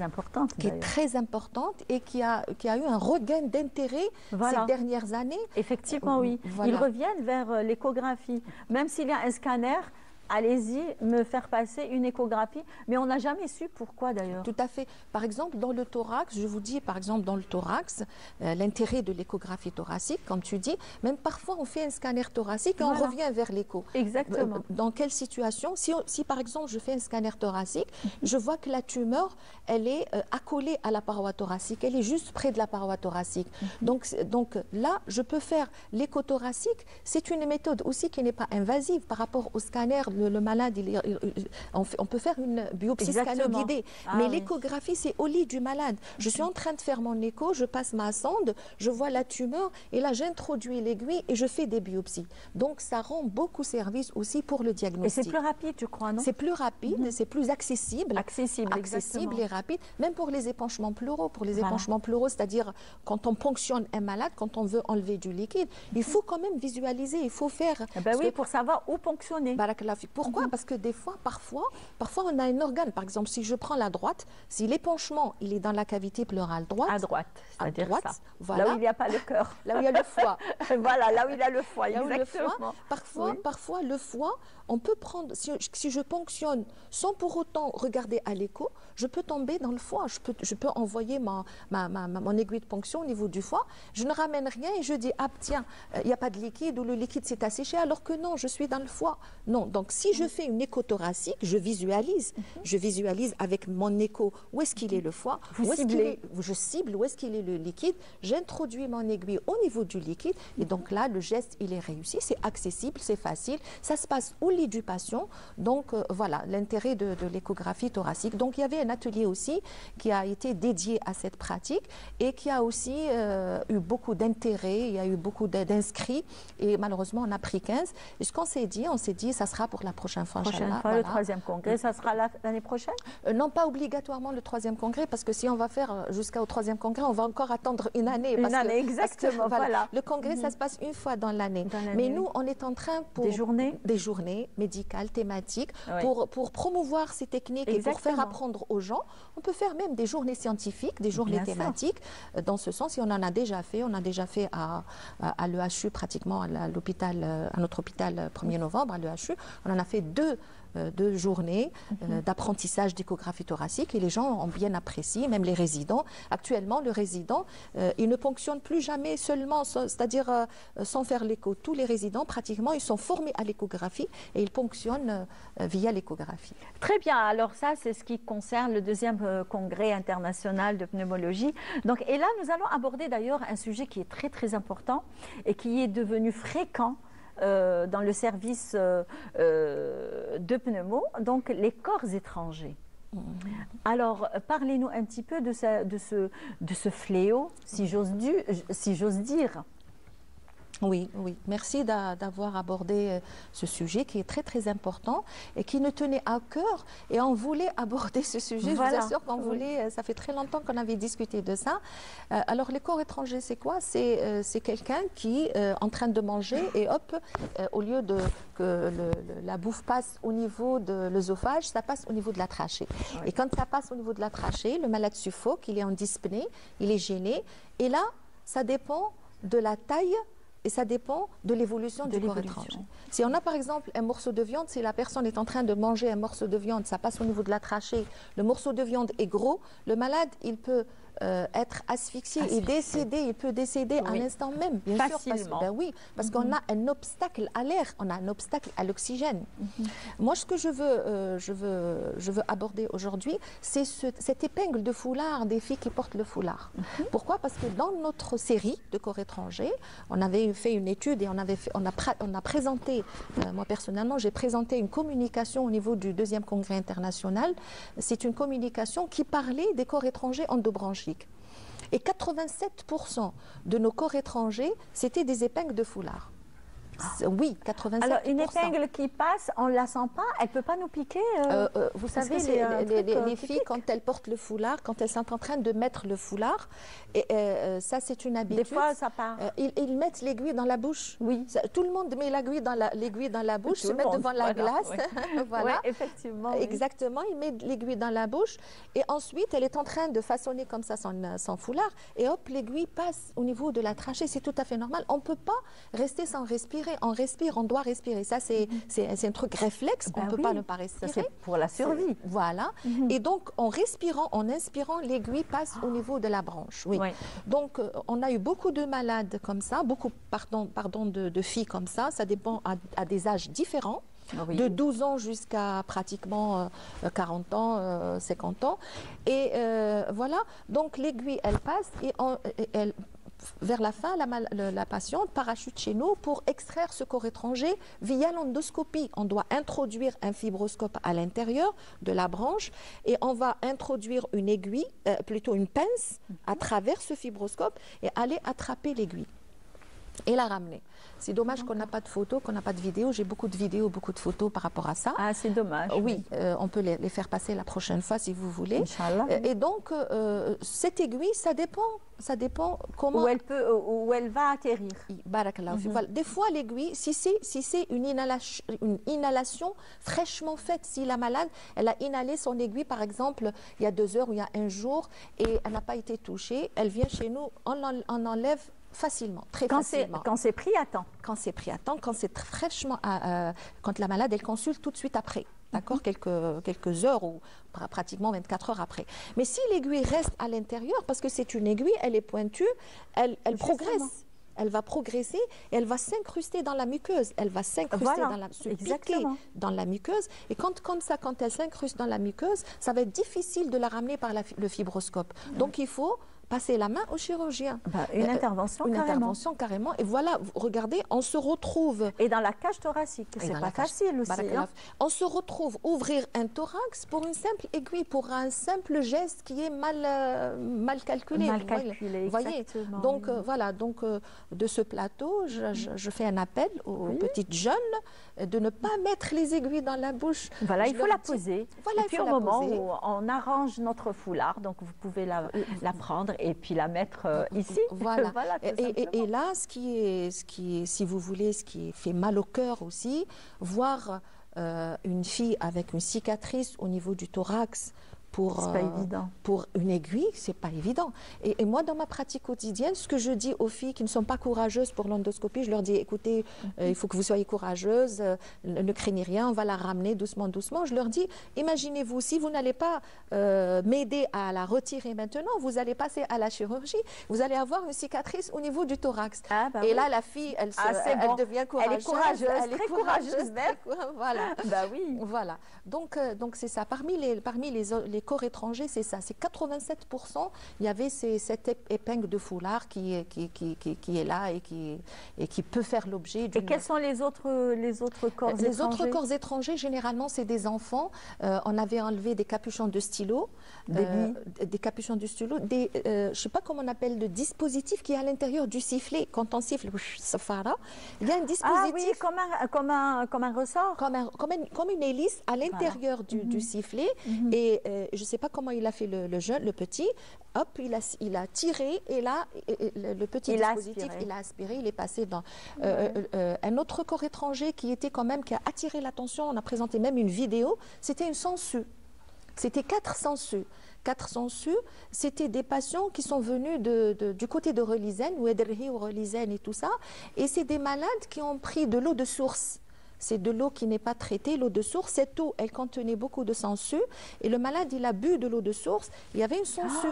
est très importante, et qui a eu un regain d'intérêt ces dernières années. Effectivement, oui. Voilà. Ils reviennent vers l'échographie. Même s'il y a un scanner, allez-y, me faire passer une échographie. Mais on n'a jamais su pourquoi d'ailleurs. Tout à fait. Par exemple, dans le thorax, je vous dis, par exemple, dans le thorax, l'intérêt de l'échographie thoracique, comme tu dis, même parfois on fait un scanner thoracique et on revient vers l'écho. Exactement. Dans quelle situation? Si par exemple je fais un scanner thoracique, je vois que la tumeur, elle est accolée à la paroi thoracique, elle est juste près de la paroi thoracique. Donc là, je peux faire l'écho thoracique. C'est une méthode aussi qui n'est pas invasive par rapport au scanner. Le malade, on peut faire une biopsie scanner-guidée. Mais l'échographie, c'est au lit du malade. Je suis en train de faire mon écho, je passe ma sonde, je vois la tumeur, et là, j'introduis l'aiguille et je fais des biopsies. Donc, ça rend beaucoup service aussi pour le diagnostic. Et c'est plus rapide, je crois, non? C'est plus rapide, c'est plus accessible. Accessible et rapide. Même pour les épanchements pleuraux. Pour les épanchements pleuraux, c'est-à-dire quand on ponctionne un malade, quand on veut enlever du liquide, il faut quand même visualiser, il faut faire... pour savoir où ponctionner. Pourquoi? Parce que des fois, parfois, on a un organe. Par exemple, si je prends la droite, si l'épanchement, il est dans la cavité pleurale droite. À droite, c'est-à-dire ça. Voilà. Là où il n'y a pas le cœur. Là où il y a le foie. Voilà, là où il y a le foie, là exactement. Parfois, le foie, on peut prendre, si je ponctionne sans pour autant regarder à l'écho, je peux tomber dans le foie. Je peux envoyer mon aiguille de ponction au niveau du foie. Je ne ramène rien et je dis, ah tiens, il n'y a pas de liquide ou le liquide s'est asséché, alors que non, je suis dans le foie. Non, donc si je fais une écho thoracique, je visualise avec mon écho où est-ce qu'il est le foie, je cible où est-ce qu'il est le liquide, j'introduis mon aiguille au niveau du liquide et donc là, le geste, il est réussi, c'est accessible, c'est facile, ça se passe au lit du patient. Donc voilà, l'intérêt de l'échographie thoracique. Donc il y avait un atelier aussi qui a été dédié à cette pratique et qui a aussi eu beaucoup d'intérêt, il y a eu beaucoup d'inscrits et malheureusement on a pris 15. Et ce qu'on s'est dit, ça sera pour la la prochaine fois. Le troisième congrès, ça sera l'année prochaine? Non, pas obligatoirement le troisième congrès, parce que si on va faire jusqu'au troisième congrès, on va encore attendre une année. Exactement, voilà. Le congrès, ça se passe une fois dans l'année. Mais nous, on est en train pour... Des journées médicales, thématiques, pour promouvoir ces techniques et pour faire apprendre aux gens. On peut faire même des journées scientifiques, des journées thématiques. Dans ce sens, et on en a déjà fait. On a déjà fait à l'EHU, pratiquement à notre hôpital 1er novembre, à l'EHU. On en a fait deux journées d'apprentissage d'échographie thoracique et les gens ont bien apprécié, même les résidents. Actuellement, le résident, il ne ponctionne plus jamais seulement, c'est-à-dire sans faire l'écho. Tous les résidents, pratiquement, ils sont formés à l'échographie et ils ponctionnent via l'échographie. Très bien, alors ça, c'est ce qui concerne le deuxième congrès international de pneumologie. Donc, et là, nous allons aborder d'ailleurs un sujet qui est très, très important et qui est devenu fréquent dans le service de pneumo, donc les corps étrangers. Alors, parlez-nous un petit peu de ce fléau, si j'ose dire. Oui, oui. Merci d'avoir abordé ce sujet qui est très, très important et qui nous tenait à cœur. Et on voulait aborder ce sujet. Je vous assure qu'on voulait, ça fait très longtemps qu'on avait discuté de ça. Alors, les corps étrangers, c'est quoi? C'est quelqu'un qui est en train de manger et hop, au lieu que la bouffe passe au niveau de l'œsophage, ça passe au niveau de la trachée. Oui. Et quand ça passe au niveau de la trachée, le malade suffoque, il est en dyspnée, il est gêné. Et là, ça dépend de la taille et ça dépend de l'évolution du corps étranger. Si on a par exemple un morceau de viande, si la personne est en train de manger un morceau de viande, ça passe au niveau de la trachée, le morceau de viande est gros, le malade, il peut être asphyxié et décéder, il peut décéder à l'instant même, bien facilement. Sûr. Parce qu'on a un obstacle à l'air, on a un obstacle à l'oxygène. Moi, ce que je veux aborder aujourd'hui, c'est cette épingle de foulard des filles qui portent le foulard. Pourquoi? Parce que dans notre série de corps étrangers, on avait fait une étude et on a présenté, moi personnellement, j'ai présenté une communication au niveau du deuxième congrès international. C'est une communication qui parlait des corps étrangers endobronchiques. Et 87% de nos corps étrangers, c'était des épingles de foulard. Oui, 87%. Alors, une épingle qui passe, on ne la sent pas, elle ne peut pas nous piquer vous savez, les filles, quand elles portent le foulard, quand elles sont en train de mettre le foulard, et, ça c'est une habitude. Des fois, ça part. Ils mettent l'aiguille dans la bouche. Oui. Tout le monde met l'aiguille dans la bouche, se met devant la glace. Voilà, effectivement. Exactement, ils mettent l'aiguille dans la bouche. Et ensuite, elle est en train de façonner comme ça son foulard. Et hop, l'aiguille passe au niveau de la trachée. C'est tout à fait normal. On ne peut pas rester sans respirer. On respire, on doit respirer. Ça, c'est un truc réflexe. On ne peut pas ne pas respirer. C'est pour la survie. Voilà. Et donc, en respirant, en inspirant, l'aiguille passe au niveau de la branche. Oui. Donc, on a eu beaucoup de malades comme ça, beaucoup, de filles comme ça. Ça dépend à des âges différents. De 12 ans jusqu'à pratiquement 40 ans, 50 ans. Et voilà, donc l'aiguille, elle passe et vers la fin, la patiente parachute chez nous pour extraire ce corps étranger via l'endoscopie. On doit introduire un fibroscope à l'intérieur de la branche et on va introduire une aiguille, plutôt une pince, à travers ce fibroscope et aller attraper l'aiguille et la ramener. C'est dommage qu'on n'a pas de photos, qu'on n'a pas de vidéos. J'ai beaucoup de vidéos, beaucoup de photos par rapport à ça. Ah, c'est dommage. Oui, on peut les faire passer la prochaine fois si vous voulez. Inch'Allah. Et donc, cette aiguille, ça dépend comment... Où elle va atterrir. Barakallah. Voilà. Des fois, l'aiguille, si c'est une inhalation fraîchement faite, si la malade, elle a inhalé son aiguille, par exemple, il y a 2 heures ou il y a 1 jour, et elle n'a pas été touchée, elle vient chez nous, on enlève facilement, très facilement. Quand c'est pris à temps. Quand c'est pris à temps, quand c'est fraîchement, quand la malade, elle consulte tout de suite après. D'accord, quelques heures ou pratiquement 24 heures après. Mais si l'aiguille reste à l'intérieur, parce que c'est une aiguille, elle est pointue, elle progresse. Elle va progresser et elle va s'incruster dans la muqueuse. Elle va s'incruster se piquer dans la muqueuse. Et quand elle s'incruste dans la muqueuse, ça va être difficile de la ramener par le fibroscope. Donc il faut passer la main au chirurgien. Une intervention Une carrément. intervention carrément. Et voilà, regardez, on se retrouve. Et dans la cage thoracique, c'est pas facile aussi. Hein. On se retrouve ouvrir un thorax pour une simple aiguille, pour un simple geste qui est mal calculé. Mal calculé, exactement. Donc voilà, donc de ce plateau, je fais un appel aux petites jeunes de ne pas mettre les aiguilles dans la bouche. Voilà, il faut la poser. Voilà, et puis au moment où on arrange notre foulard, donc vous pouvez la prendre et puis la mettre ici. Voilà. Voilà, et là, ce qui est, si vous voulez, ce qui fait mal au cœur aussi, voir une fille avec une cicatrice au niveau du thorax pour une aiguille, c'est pas évident. Et moi, dans ma pratique quotidienne, ce que je dis aux filles qui ne sont pas courageuses pour l'endoscopie, je leur dis, écoutez, il faut que vous soyez courageuses, ne craignez rien, on va la ramener doucement, doucement. Je leur dis, imaginez-vous, si vous n'allez pas m'aider à la retirer maintenant, vous allez passer à la chirurgie, vous allez avoir une cicatrice au niveau du thorax. Et là, la fille, elle devient courageuse. Elle est courageuse, très courageuse même. Voilà. Oui. Voilà. Donc c'est ça. Parmi les corps étrangers, c'est ça. C'est 87%. Il y avait cette épingle de foulard qui est là et qui peut faire l'objet d'une... Et quels sont les autres corps étrangers? Les autres corps étrangers, généralement, c'est des enfants. On avait enlevé des capuchons de stylo. Des capuchons de stylo. Je ne sais pas comment on appelle le dispositif qui est à l'intérieur du sifflet. Quand on siffle, il y a un dispositif... Ah oui, comme un ressort. Comme une hélice à l'intérieur du sifflet. Et je ne sais pas comment il a fait le jeune, le petit. Hop, il a tiré et là, le petit dispositif, il a aspiré, il est passé dans un autre corps étranger qui a attiré l'attention. On a présenté même une vidéo. C'était une sangsue. C'était 4 sangsues. 4 sangsues, c'était des patients qui sont venus du côté de Relizène, ou Ederhi ou Relizène et tout ça. Et c'est des malades qui ont pris de l'eau de source. C'est de l'eau qui n'est pas traitée, l'eau de source. Cette eau, elle contenait beaucoup de sangsues. Et le malade, il a bu de l'eau de source. Il y avait une sangsue.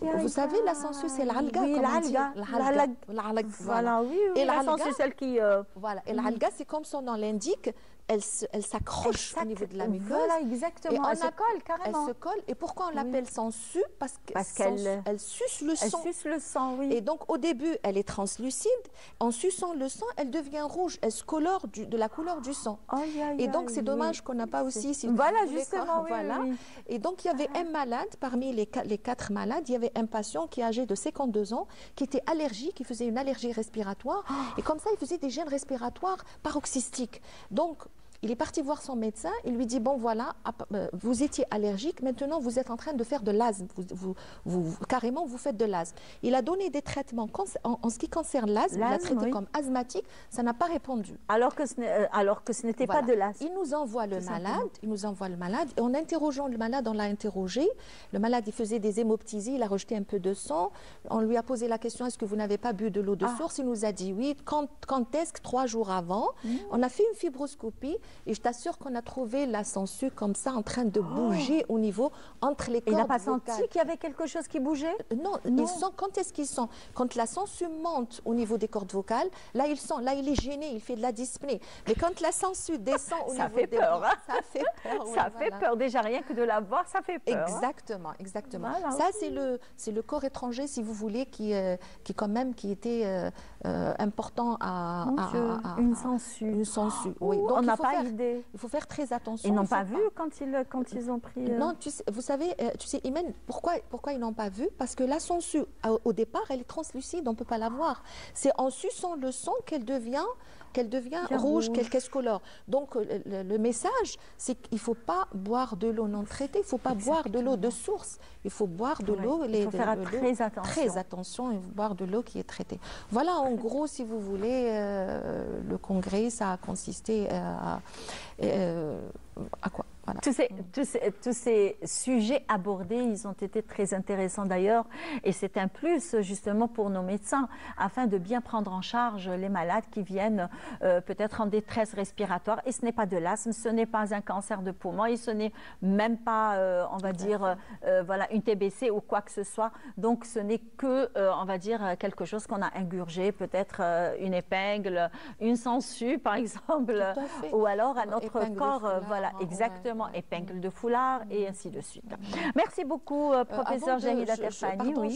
Vous savez, la sangsue, c'est l'alga. Oui, l'alga. Voilà, oui. Et la sangsue, c'est celle qui... Voilà. Et l'alga, c'est comme son nom l'indique, elle s'accroche au niveau de la muqueuse. Voilà, exactement. Elle se colle carrément. Elle se colle. Et pourquoi on l'appelle sangsue? Parce qu'elle suce le sang. Elle suce le sang, oui. Et donc, au début, elle est translucide. En suçant le sang, elle devient rouge. Elle se colore de la couleur du sang. Et donc, c'est dommage qu'on n'a pas aussi... Voilà, justement, voilà. Et donc, il y avait un malade, parmi les 4 malades, il y avait un patient qui est âgé de 52 ans, qui était allergique, qui faisait une allergie respiratoire. Et comme ça, il faisait des gènes respiratoires paroxystiques. Donc, il est parti voir son médecin, il lui dit, bon voilà, vous étiez allergique, maintenant vous êtes en train de faire de l'asthme, carrément vous faites de l'asthme. Il a donné des traitements, en ce qui concerne l'asthme, il l'a traité comme asthmatique, ça n'a pas répondu. Alors que ce n'était pas de l'asthme. Il nous envoie le malade, et en interrogeant le malade, on l'a interrogé, le malade il faisait des hémoptysies, il a rejeté un peu de sang, on lui a posé la question, est-ce que vous n'avez pas bu de l'eau de source? Il nous a dit oui, quand est-ce que 3 jours avant, on a fait une fibroscopie, et je t'assure qu'on a trouvé la sangsue comme ça en train de bouger au niveau entre les cordes vocales. Il n'a pas senti qu'il y avait quelque chose qui bougeait? Non. Quand est-ce qu'ils sont? Quand la sangsue monte au niveau des cordes vocales, là il est gêné, il fait de la dyspnée. Mais quand la sangsue descend au niveau des peur, hein? ça fait peur. Ça fait peur, déjà rien que de la voir, ça fait peur. Exactement. Voilà, ça c'est le corps étranger, si vous voulez, qui était important à une sangsue. Une sangsue. Oui. Donc, on n'a pas idée. Il faut faire très attention. Ils n'ont pas vu quand ils ont pris... Non, vous savez, Imen, pourquoi ils n'ont pas vu? Parce que la sangsue, au départ, elle est translucide, on ne peut pas la voir. C'est en suçant le sang qu'elle devient rouge, qu'elle se colore. Donc, le message, c'est qu'il ne faut pas boire de l'eau non traitée, il ne faut pas boire de l'eau de source. Il faut boire de l'eau... Il faut faire très attention. Et boire de l'eau qui est traitée. Voilà, en gros, si vous voulez, le congrès, ça a consisté à quoi? Voilà. Tous ces sujets abordés, ils ont été très intéressants d'ailleurs, et c'est un plus justement pour nos médecins, afin de bien prendre en charge les malades qui viennent peut-être en détresse respiratoire. Et ce n'est pas de l'asthme, ce n'est pas un cancer de poumon, et ce n'est même pas, on va dire, voilà, une TBC ou quoi que ce soit. Donc ce n'est que, on va dire, quelque chose qu'on a ingurgé, peut-être une épingle, une sangsue par exemple, ou alors un autre corps, voilà, exactement. évidemment épingle de foulard et ainsi de suite. Merci beaucoup, professeur Jahida Terfani. Pardon,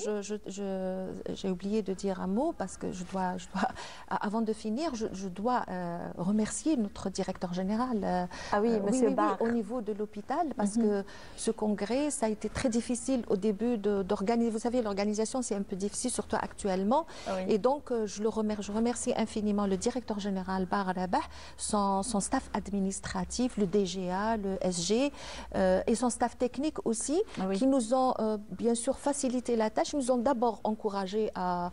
j'ai oublié de dire un mot parce que avant de finir, je dois remercier notre directeur général. Ah oui, monsieur Barr. Au niveau de l'hôpital, parce que ce congrès, ça a été très difficile au début d'organiser. Vous savez, l'organisation, c'est un peu difficile, surtout actuellement. Ah oui. Et donc, je remercie infiniment le directeur général Barr Rabah, son staff administratif, le DGA, le SG et son staff technique aussi, qui nous ont bien sûr facilité la tâche, nous ont d'abord encouragé à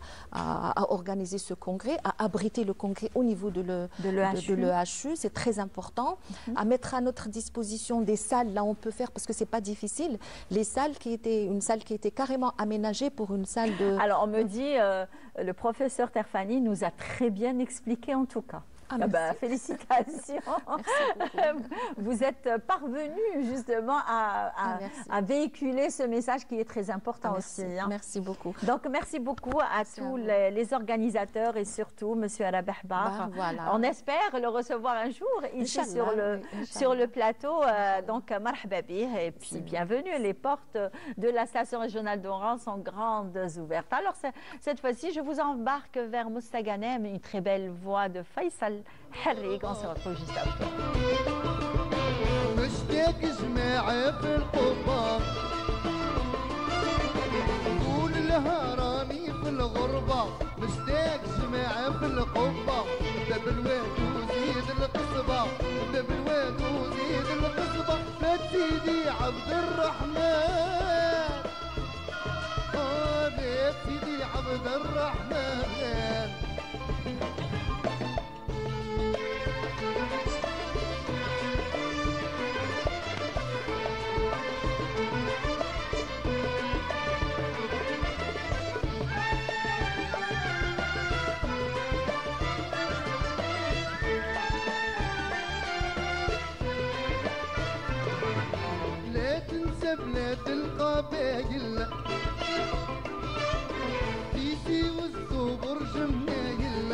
organiser ce congrès, à abriter le congrès au niveau de l'EHU, c'est très important, à mettre à notre disposition des salles, là on peut faire, parce que c'est pas difficile, les salles une salle qui était carrément aménagée pour une salle de... Alors on me dit, le professeur Terfani nous a très bien expliqué en tout cas. Félicitations. Vous êtes parvenu justement à véhiculer ce message qui est très important aussi. Hein. Merci beaucoup. Donc, merci beaucoup à tous les organisateurs et surtout M. Rabah Barr. Voilà. On espère le recevoir un jour ici sur le plateau. Donc, marhaba bih et puis bienvenue. Les portes de la station régionale d'Oran sont grandes ouvertes. Alors, cette fois-ci, je vous embarque vers Moustaganem, une très belle voix de Faisal حريق. On se retrouve juste après. مشتاق جماعة في القبة قول لها راني في الغربة مشتاق جماعة في القبة باب الواد وزيد القصبة باب الواد وزيد القصبة فات سيدي عبد الرحمن فات سيدي عبد الرحمن بلاد القبايل تيسي والزبر جمايل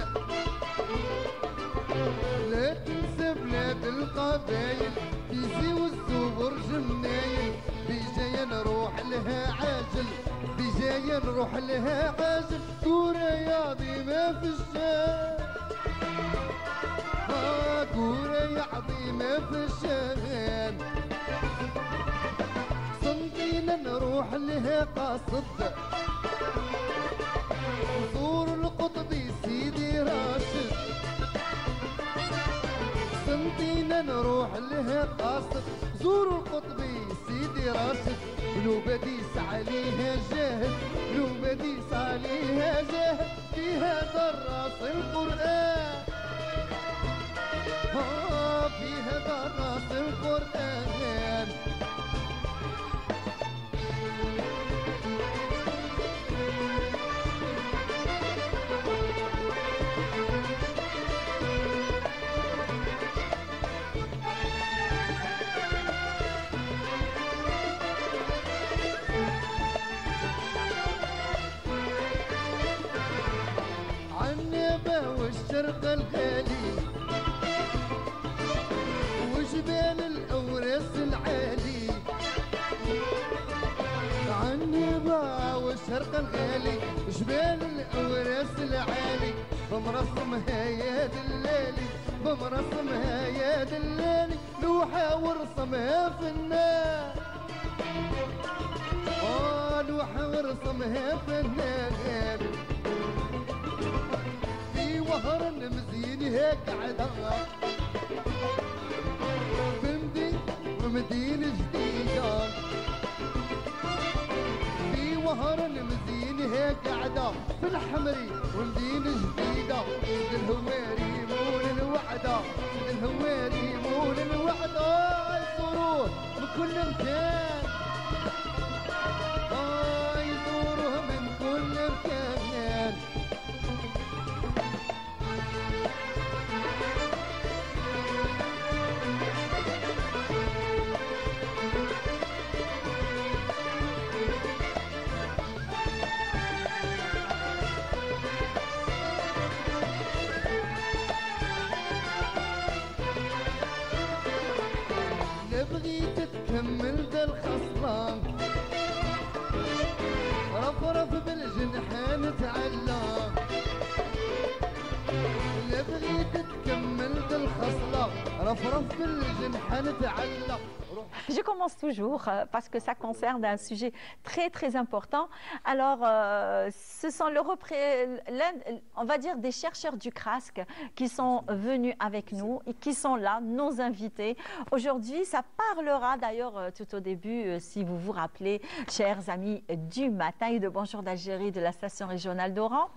لا تنسى بلاد القبايل تيسي والزبر جمايل بجاية نروح لها عاجل بجاية نروح لها عاجل كورة يا عظيمة في الشام كورة يا عظيمة في الشام نروح لها قاصد زور القطبي سيدي راشد سنتينا نروح لها قاصد زور القطبي سيدي راشد لو بديس عليها جاهد لو بديس عليها جاهد فيها دراس القرآن فيها دراس القرآن والشرق الغالي وجبال الأورس العالي عنبا والشرق الغالي جبال الأورس العالي بمرسمها يا دلالي بمرسمها يا دلالي لوحة ورسمها فنان لوحة ورسمها فنان وهر مزين هيك عدها بمدينة جديدة في وهر مزين هيك عدا في الحمري ومدينة جديدة الهواري مول الوعدة الهواري مول الوعدة يزوروه من كل مكان يزوروه من كل مكان بغيت رفرف بالجنحان تعلق لا بغيت تكمل بالخصلة رفرف بالجنحان تعلق. Je commence toujours parce que ça concerne un sujet très très important. Alors, ce sont on va dire des chercheurs du CRASC qui sont venus avec nous et qui sont là, nos invités. Aujourd'hui, ça parlera d'ailleurs tout au début, si vous vous rappelez, chers amis du matin et de Bonjour d'Algérie de la station régionale d'Oran.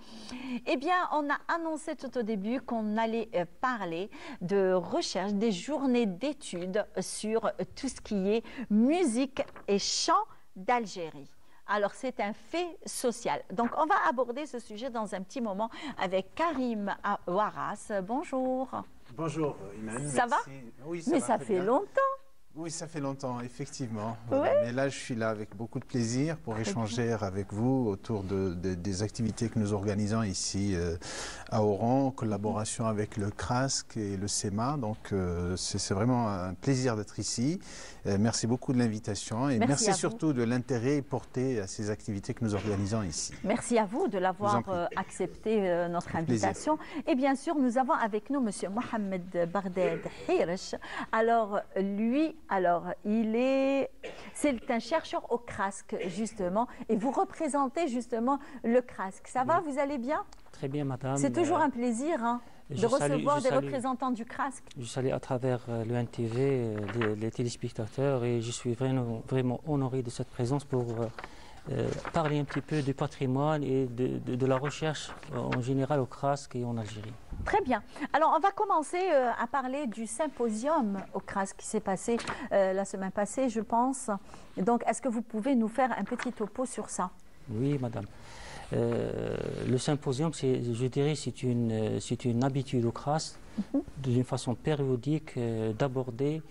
Eh bien, on a annoncé tout au début qu'on allait parler de recherche, des journées d'études sur tout ce qui est musique et chant d'Algérie. Alors, c'est un fait social. Donc, on va aborder ce sujet dans un petit moment avec Karim Ouaras. Bonjour. Bonjour, Iman. Ça va? Oui, mais va ça très fait bien. longtemps. Oui, ça fait longtemps, effectivement. Ouais. Voilà. Mais là, je suis là avec beaucoup de plaisir pour échanger avec vous autour des activités que nous organisons ici à Oran, en collaboration avec le CRASC et le SEMA. Donc, c'est vraiment un plaisir d'être ici. Merci beaucoup de l'invitation et merci surtout de l'intérêt porté à ces activités que nous organisons ici. Merci à vous de l'avoir accepté notre invitation. Et bien sûr, nous avons avec nous M. Mohamed Barded Hirsch. Alors, lui, c'est un chercheur au CRASC, justement, et vous représentez justement le CRASC. Ça va, vous allez bien? Très bien, madame. C'est toujours un plaisir de recevoir des représentants du CRASC. Je salue à travers le NTV les téléspectateurs et je suis vraiment honoré de cette présence pour parler un petit peu du patrimoine et de la recherche en général au CRASC et en Algérie. Très bien. Alors, on va commencer à parler du symposium au CRASC qui s'est passé la semaine passée, je pense. Donc, est-ce que vous pouvez nous faire un petit topo sur ça? Oui, madame. Le symposium, je dirais, c'est une habitude au CRASC, d'une façon périodique, d'aborder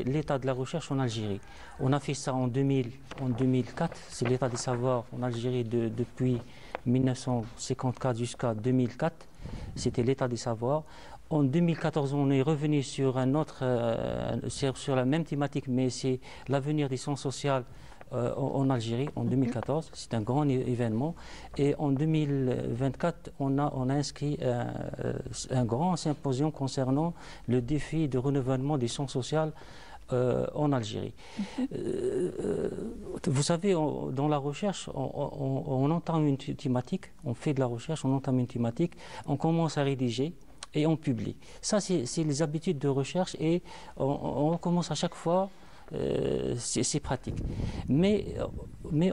l'état de la recherche en Algérie. On a fait ça en 2004, c'est l'état des savoirs en Algérie depuis 1954 jusqu'à 2004, c'était l'état des savoirs. En 2014, on est revenu sur sur la même thématique, mais c'est l'avenir des sciences sociales en Algérie en 2014, c'est un grand événement. Et en 2024, on a inscrit un grand symposium concernant le défi de renouvellement des sciences sociales en Algérie. Vous savez, dans la recherche, on entame une thématique, on fait de la recherche, on entame une thématique, on commence à rédiger et on publie. Ça, c'est les habitudes de recherche et on commence à chaque fois. C'est pratique. Mais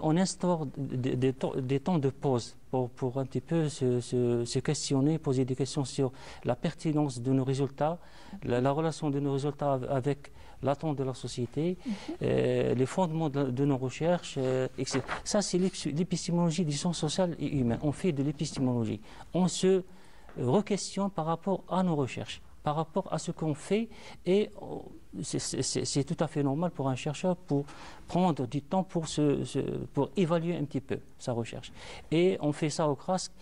on instaure des temps de pause pour un petit peu se questionner, poser des questions sur la pertinence de nos résultats, la relation de nos résultats avec l'attente de la société, les fondements de nos recherches, etc. Ça, c'est l'épistémologie des sciences sociales et humaines. On fait de l'épistémologie. On se re-questionne par rapport à nos recherches, par rapport à ce qu'on fait, et c'est tout à fait normal pour un chercheur pour prendre du temps pour évaluer un petit peu sa recherche. Et on fait ça au CRASC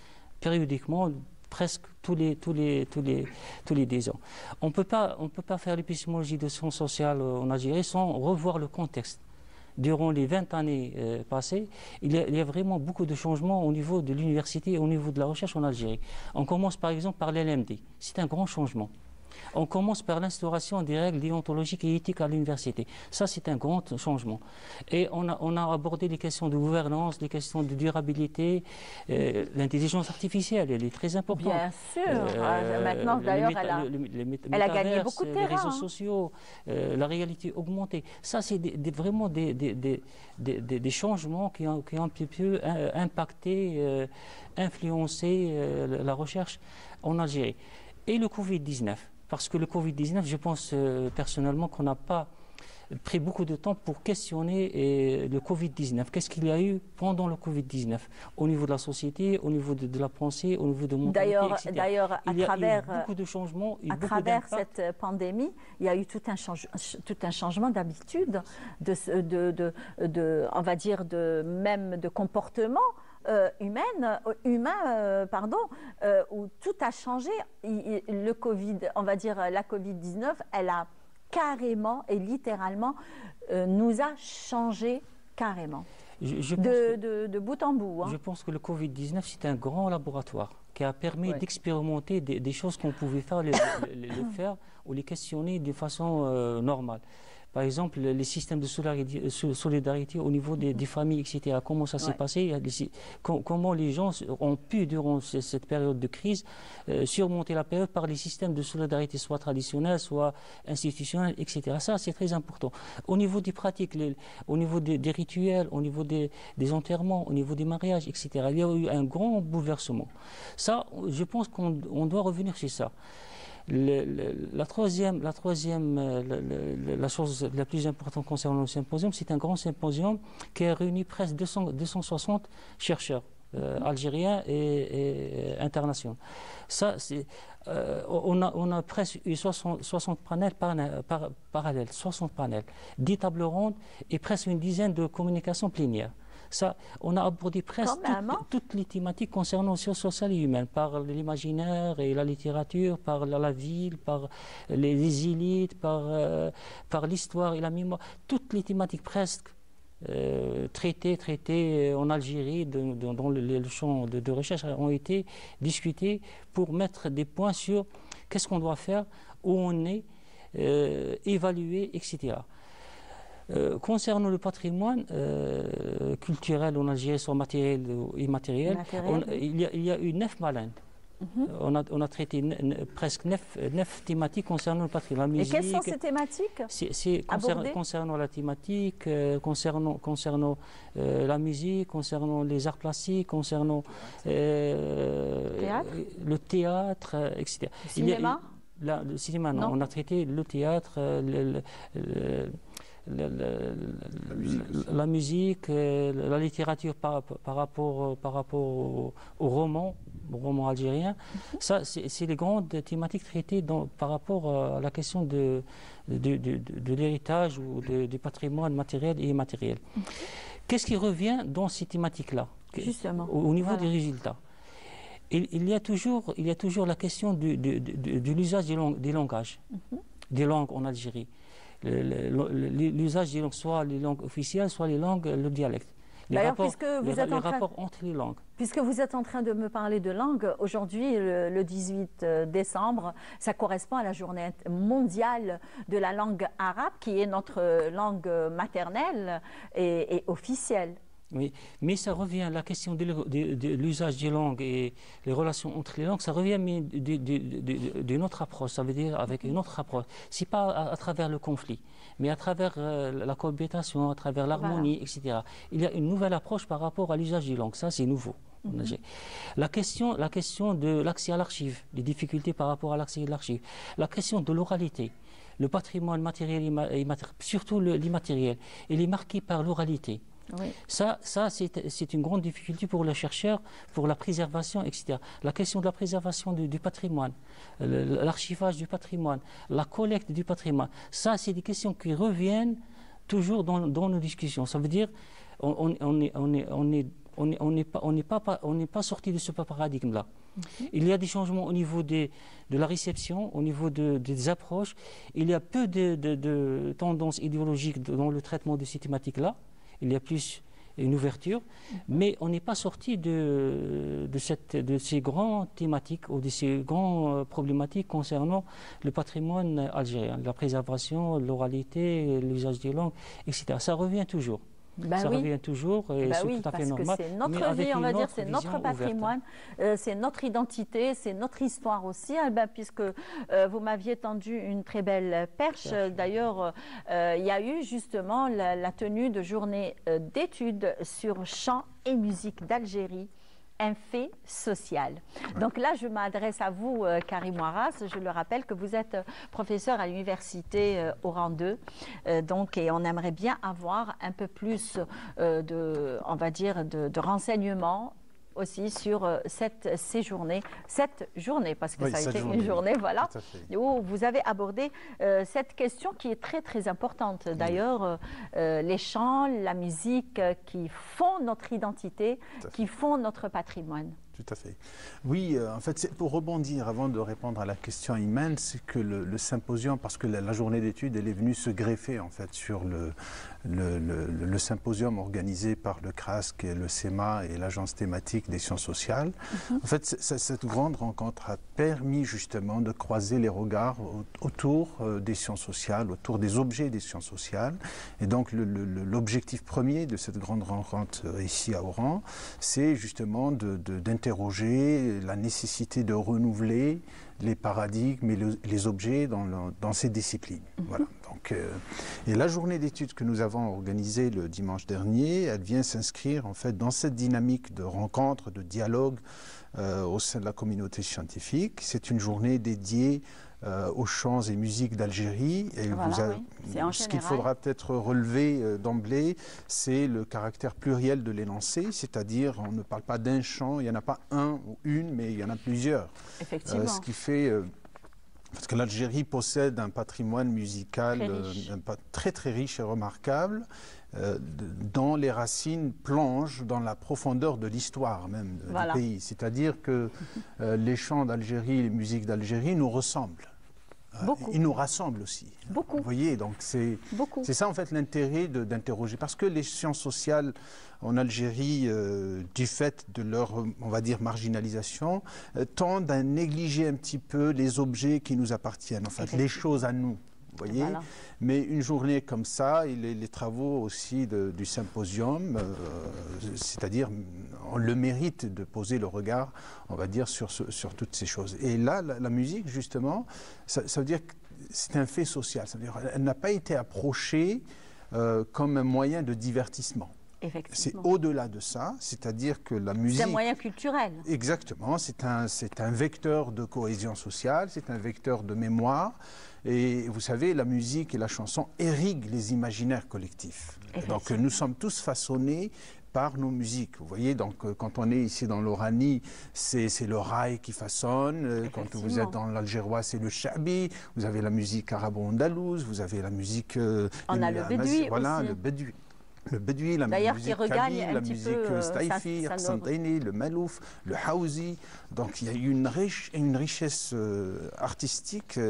périodiquement, presque tous les 10 ans. On peut pas faire l'épistémologie de sciences sociales en Algérie sans revoir le contexte. Durant les 20 années passées, il y a vraiment beaucoup de changements au niveau de l'université et au niveau de la recherche en Algérie. On commence par exemple par l'LMD. C'est un grand changement. On commence par l'instauration des règles déontologiques et éthiques à l'université. Ça, c'est un grand changement. Et on a abordé les questions de gouvernance, les questions de durabilité. L'intelligence artificielle, elle est très importante. Bien sûr. Maintenant, d'ailleurs, elle a gagné beaucoup de terrain. Les réseaux sociaux, la réalité augmentée. Ça, c'est vraiment des changements qui ont un petit peu impacté, influencé la recherche en Algérie. Et le Covid-19. Parce que le Covid-19, je pense personnellement qu'on n'a pas pris beaucoup de temps pour questionner le Covid-19. Qu'est-ce qu'il y a eu pendant le Covid-19 au niveau de la société, au niveau de la pensée, au niveau de mentalité, etc. D'ailleurs, à travers beaucoup de changements, à travers cette pandémie, il y a eu tout un changement d'habitude, on va dire même de comportement. Humain, où tout a changé. Le Covid, on va dire la Covid-19, elle a carrément et littéralement nous a changé carrément. de bout en bout. Je pense que le Covid-19, c'est un grand laboratoire qui a permis d'expérimenter des choses qu'on pouvait faire, les faire ou les questionner de façon normale. Par exemple, les systèmes de solidarité au niveau des familles, etc. Comment ça s'est passé? Comment les gens ont pu, durant cette période de crise, surmonter la période par les systèmes de solidarité, soit traditionnels, soit institutionnels, etc. Ça, c'est très important. Au niveau des pratiques, au niveau des rituels, au niveau des enterrements, au niveau des mariages, etc. Il y a eu un grand bouleversement. Ça, je pense qu'on doit revenir sur ça. La chose la plus importante concernant le symposium, c'est un grand symposium qui a réuni presque 260 chercheurs algériens et internationaux. Ça, on a presque eu 60 panels parallèles, 60 panels, 10 tables rondes et presque une dizaine de communications plénières. Ça, on a abordé presque toutes les thématiques concernant les sciences sociales et humaines, par l'imaginaire et la littérature, par la ville, par les élites, par l'histoire et la mémoire. Toutes les thématiques presque traitées en Algérie, dans le champ de recherche, ont été discutées pour mettre des points sur qu'est-ce qu'on doit faire, où on est, évaluer, etc. Concernant le patrimoine culturel en Algérie, soit matériel ou immatériel, il y a eu 9 malins. On a traité presque 9 thématiques concernant le patrimoine. Et quelles sont ces thématiques? C'est concernant la thématique, concernant la musique, concernant les arts plastiques, concernant le théâtre, etc. Le cinéma? Le cinéma, non. On a traité le théâtre, la musique, la littérature par rapport au roman algérien. Ça, c'est les grandes thématiques traitées par rapport à la question de l'héritage ou du patrimoine matériel et immatériel. Qu'est-ce qui revient dans ces thématiques-là, au niveau des résultats? Il y a toujours la question de l'usage des langages, des langues en Algérie. L'usage des langues, soit les langues officielles, soit les langues, le dialecte. Les rapports entre les langues. Puisque vous êtes en train de me parler de langue, aujourd'hui, le 18 décembre, ça correspond à la journée mondiale de la langue arabe, qui est notre langue maternelle et officielle. Oui, mais ça revient, la question de l'usage des langues et les relations entre les langues, ça revient mais d'une autre approche, ça veut dire avec une autre approche. Ce n'est pas à travers le conflit, mais à travers la cohabitation, à travers l'harmonie, etc. Il y a une nouvelle approche par rapport à l'usage des langues, ça c'est nouveau. La question de l'accès à l'archive, les difficultés par rapport à l'accès à l'archive, la question de l'oralité, le patrimoine matériel et immatériel, surtout l'immatériel, il est marqué par l'oralité. Oui. Ça c'est une grande difficulté pour les chercheurs, pour la préservation, etc. La question de la préservation du patrimoine, l'archivage du patrimoine, la collecte du patrimoine, ça, c'est des questions qui reviennent toujours dans nos discussions. Ça veut dire on n'est pas sorti de ce paradigme-là. Il y a des changements au niveau de la réception, au niveau des approches. Il y a peu de tendances idéologiques dans le traitement de ces thématiques-là. Il y a plus une ouverture, mais on n'est pas sorti de ces grandes thématiques ou de ces grandes problématiques concernant le patrimoine algérien, la préservation, l'oralité, l'usage des langues, etc. Ça revient toujours. Ça revient toujours et c'est tout à fait normal. C'est notre vie, on va dire, c'est notre patrimoine, c'est notre identité, c'est notre histoire aussi, puisque vous m'aviez tendu une très belle perche. D'ailleurs, il y a eu justement la tenue de journée d'études sur chant et musique d'Algérie. Un fait social. Donc là, je m'adresse à vous, Karim Ouaras. Je le rappelle que vous êtes professeur à l'université Oran 2. Et on aimerait bien avoir un peu plus on va dire, de renseignements aussi sur cette journée, parce que ça a été une journée, voilà, où vous avez abordé cette question qui est très très importante. D'ailleurs, les chants, la musique qui font notre identité, qui font notre patrimoine. Tout à fait. Oui, en fait, pour rebondir, avant de répondre à la question Iman, c'est que le symposium, parce que la journée d'études, elle est venue se greffer en fait sur le symposium organisé par le CRASC et le CEMA et l'Agence thématique des sciences sociales. En fait, cette grande rencontre a permis justement de croiser les regards autour des sciences sociales, autour des objets des sciences sociales. Et donc, l'objectif premier de cette grande rencontre ici à Oran, c'est justement d'interroger la nécessité de renouveler les paradigmes et les objets dans ces disciplines. Voilà. Donc, et la journée d'études que nous avons organisée le dimanche dernier, elle vient s'inscrire en fait dans cette dynamique de rencontre, de dialogue au sein de la communauté scientifique. C'est une journée dédiée aux chants et musiques d'Algérie. Et ce qu'il faudra peut-être relever d'emblée, c'est le caractère pluriel de l'énoncé, c'est-à-dire on ne parle pas d'un chant, il n'y en a pas un ou une, mais il y en a plusieurs. Effectivement. Ce qui fait... parce que l'Algérie possède un patrimoine musical très très riche et remarquable, dont les racines plongent dans la profondeur de l'histoire même du pays. C'est-à-dire que les chants d'Algérie, les musiques d'Algérie nous ressemblent. Ils nous rassemblent aussi. Beaucoup. Vous voyez, donc c'est ça en fait l'intérêt d'interroger. Parce que les sciences sociales en Algérie, du fait de leur, on va dire, marginalisation, tendent à négliger un petit peu les objets qui nous appartiennent, en fait, les choses à nous. Vous voyez, mais une journée comme ça, et les travaux aussi du symposium, c'est-à-dire on le mérite de poser le regard, on va dire, sur toutes ces choses. Et là, la musique, justement, ça veut dire que c'est un fait social. Ça veut dire qu'elle n'a pas été approchée comme un moyen de divertissement. C'est au-delà de ça, c'est-à-dire que la musique... C'est un moyen culturel. Exactement, c'est un vecteur de cohésion sociale, c'est un vecteur de mémoire. Et vous savez, la musique et la chanson irriguent les imaginaires collectifs. Donc nous sommes tous façonnés par nos musiques. Vous voyez, donc quand on est ici dans l'Oranie, c'est le raï qui façonne. Quand vous êtes dans l'algérois, c'est le shabi. Vous avez la musique arabo-andalouse, vous avez la musique... on a le bédoui voilà, aussi. Le bédoui, la musique kabyle, la musique staïfi, le malouf, le haouzi. Donc il y a une richesse artistique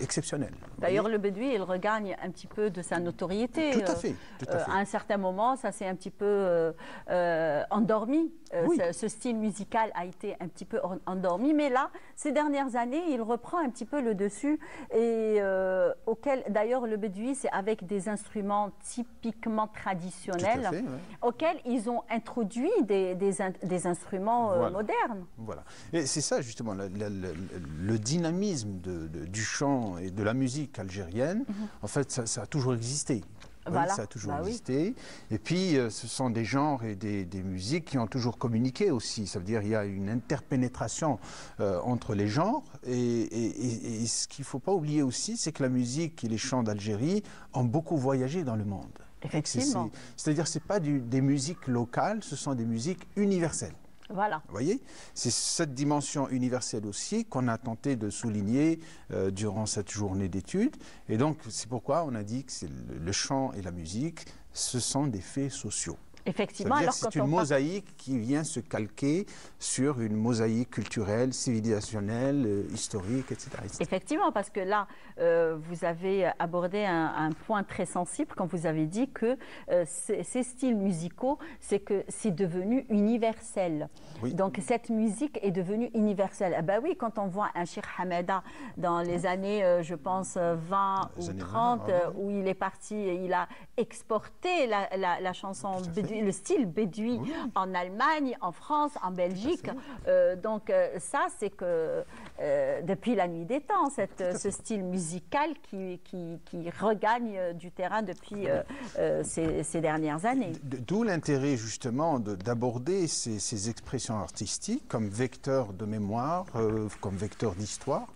exceptionnelle. D'ailleurs, le bédoui, il regagne un petit peu de sa notoriété. Tout à fait. À un certain moment, ça s'est un petit peu endormi. Ce style musical a été un petit peu endormi. Mais là, ces dernières années, il reprend un petit peu le dessus. Et d'ailleurs, le bédoui, c'est avec des instruments typiquement traditionnels auxquels ils ont introduit des instruments modernes. Voilà. Et c'est ça justement le dynamisme du chant et de la musique algérienne. En fait, ça a toujours existé. Voilà. Ça a toujours existé. Et puis, ce sont des genres et des musiques qui ont toujours communiqué aussi. Ça veut dire qu'il y a une interpénétration entre les genres. Et ce qu'il ne faut pas oublier aussi, c'est que la musique et les chants d'Algérie ont beaucoup voyagé dans le monde. Effectivement. C'est-à-dire que ce n'est pas des musiques locales, ce sont des musiques universelles. Voilà. Vous voyez, c'est cette dimension universelle aussi qu'on a tenté de souligner durant cette journée d'études. Et donc, c'est pourquoi on a dit que le chant et la musique, ce sont des faits sociaux. Effectivement, c'est une mosaïque qui vient se calquer sur une mosaïque culturelle, civilisationnelle, historique, etc., etc. Effectivement, parce que là, vous avez abordé un point très sensible quand vous avez dit que ces styles musicaux, c'est que c'est devenu universel. Oui. Donc cette musique est devenue universelle. Ben oui, quand on voit un Cheikh Hamada dans les années, je pense, 20 ou 30, où il est parti, il a exporté la chanson bédouine, le style bédoui en Allemagne, en France, en Belgique. Donc ça, c'est que depuis la nuit des temps, ce style musical qui regagne du terrain depuis ces dernières années. D'où l'intérêt justement d'aborder ces expressions artistiques comme vecteur de mémoire, comme vecteur d'histoire.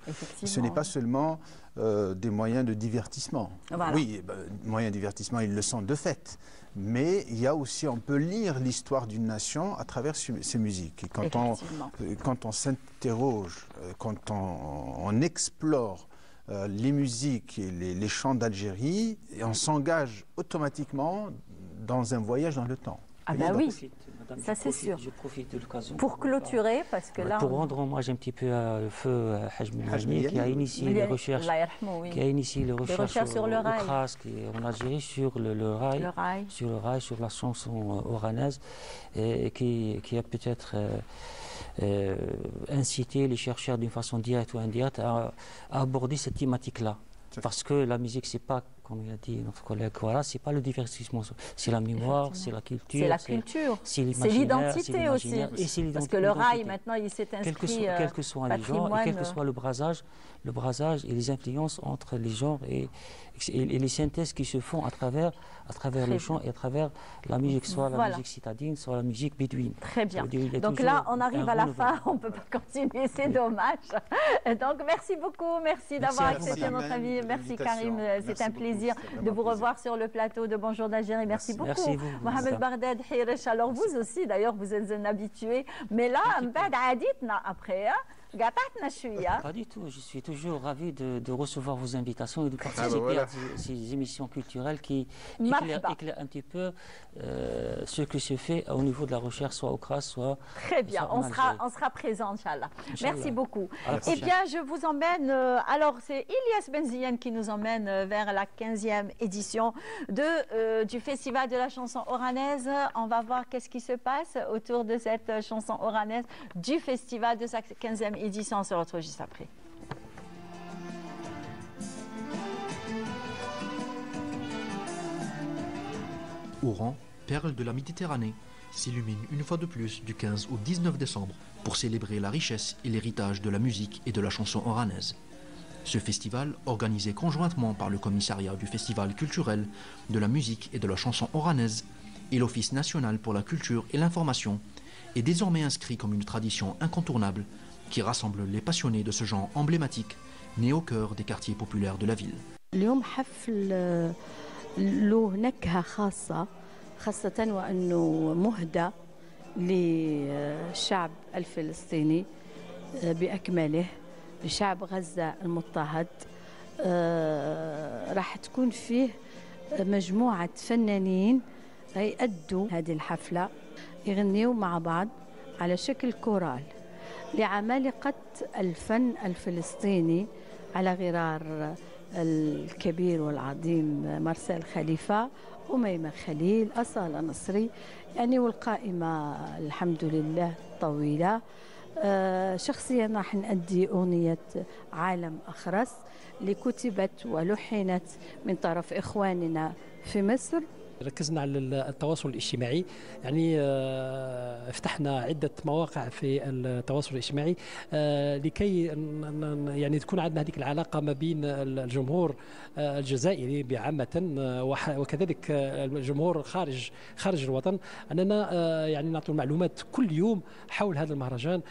Ce n'est pas seulement des moyens de divertissement. Voilà. Oui, moyens de divertissement, ils le sont de fait. Mais il y a aussi, on peut lire l'histoire d'une nation à travers ces musiques. Et quand on s'interroge, quand on explore les musiques et les chants d'Algérie, on s'engage automatiquement dans un voyage dans le temps. Ah ben oui. madame. Ça, c'est sûr. Je profite de l'occasion. Pour clôturer, parce que là... Pour rendre hommage un petit peu à le feu Hajj Milani qui a initié les recherches, sur le rail. Au Krask et en Algérie sur le rail, sur la chanson oranaise, et qui a peut-être incité les chercheurs d'une façon directe ou indirecte à aborder cette thématique-là. Parce que la musique, c'est pas, comme il a dit notre collègue, voilà, c'est pas le divertissement, c'est la mémoire, c'est la culture. C'est la culture, c'est l'identité aussi. Parce que le rail, maintenant, il s'est inscrit quel que soit les genres, et quel que soit le brasage et les influences entre les genres et les synthèses qui se font à travers le chant et à travers la musique, soit la musique citadine, soit la musique bédouine. Très bien. Donc là, on arrive à la fin, on ne peut pas continuer, c'est dommage. Donc merci beaucoup, merci d'avoir accepté notre avis. Merci Karim, c'est un plaisir de vous revoir sur le plateau de Bonjour d'Algérie. Merci beaucoup. Merci vous. Mohamed Bardad Hiresh, alors vous aussi, d'ailleurs, vous êtes un habitué. Mais là, après, pas du tout, je suis toujours ravi de recevoir vos invitations et de participer à ces émissions culturelles qui éclairent un petit peu ce que se fait au niveau de la recherche, soit au CRAS, soit... Très bien, on sera présent, Inch'Allah. Merci beaucoup. Eh bien, je vous emmène, alors c'est Ilyas Benziane qui nous emmène vers la 15e édition du Festival de la chanson oranaise. On va voir qu'est-ce qui se passe autour de cette chanson oranaise du Festival de sa 15e édition. On se retrouve juste après. Oran, perle de la Méditerranée, s'illumine une fois de plus du 15 au 19 décembre pour célébrer la richesse et l'héritage de la musique et de la chanson oranaise. Ce festival, organisé conjointement par le commissariat du Festival culturel de la musique et de la chanson oranaise et l'Office national pour la culture et l'information, est désormais inscrit comme une tradition incontournable qui rassemble les passionnés de ce genre emblématique, né au cœur des quartiers populaires de la ville. اليوم حفل له نكهة خاصة وأنه مهدى للشعب الفلسطيني بأكمله، لشعب غزة المضطهد. راح تكون فيه مجموعة فنانين يأدوا هذه الحفلة، يغنيوا مع بعض على شكل كورال لعمالقة الفن الفلسطيني على غرار الكبير والعظيم مرسال خليفة، أميمة خليل، أصالة نصري، يعني والقائمة الحمد لله طويلة. شخصيا راح نأدي أغنية عالم أخرس اللي كتبت ولحنت من طرف إخواننا في مصر. ركزنا على التواصل الاجتماعي، يعني فتحنا عدة مواقع في التواصل الاجتماعي لكي يعني تكون عندنا هذه العلاقة ما بين الجمهور الجزائري بعامة وكذلك الجمهور خارج الوطن، أننا يعني نعطي معلومات كل يوم حول هذا المهرجان.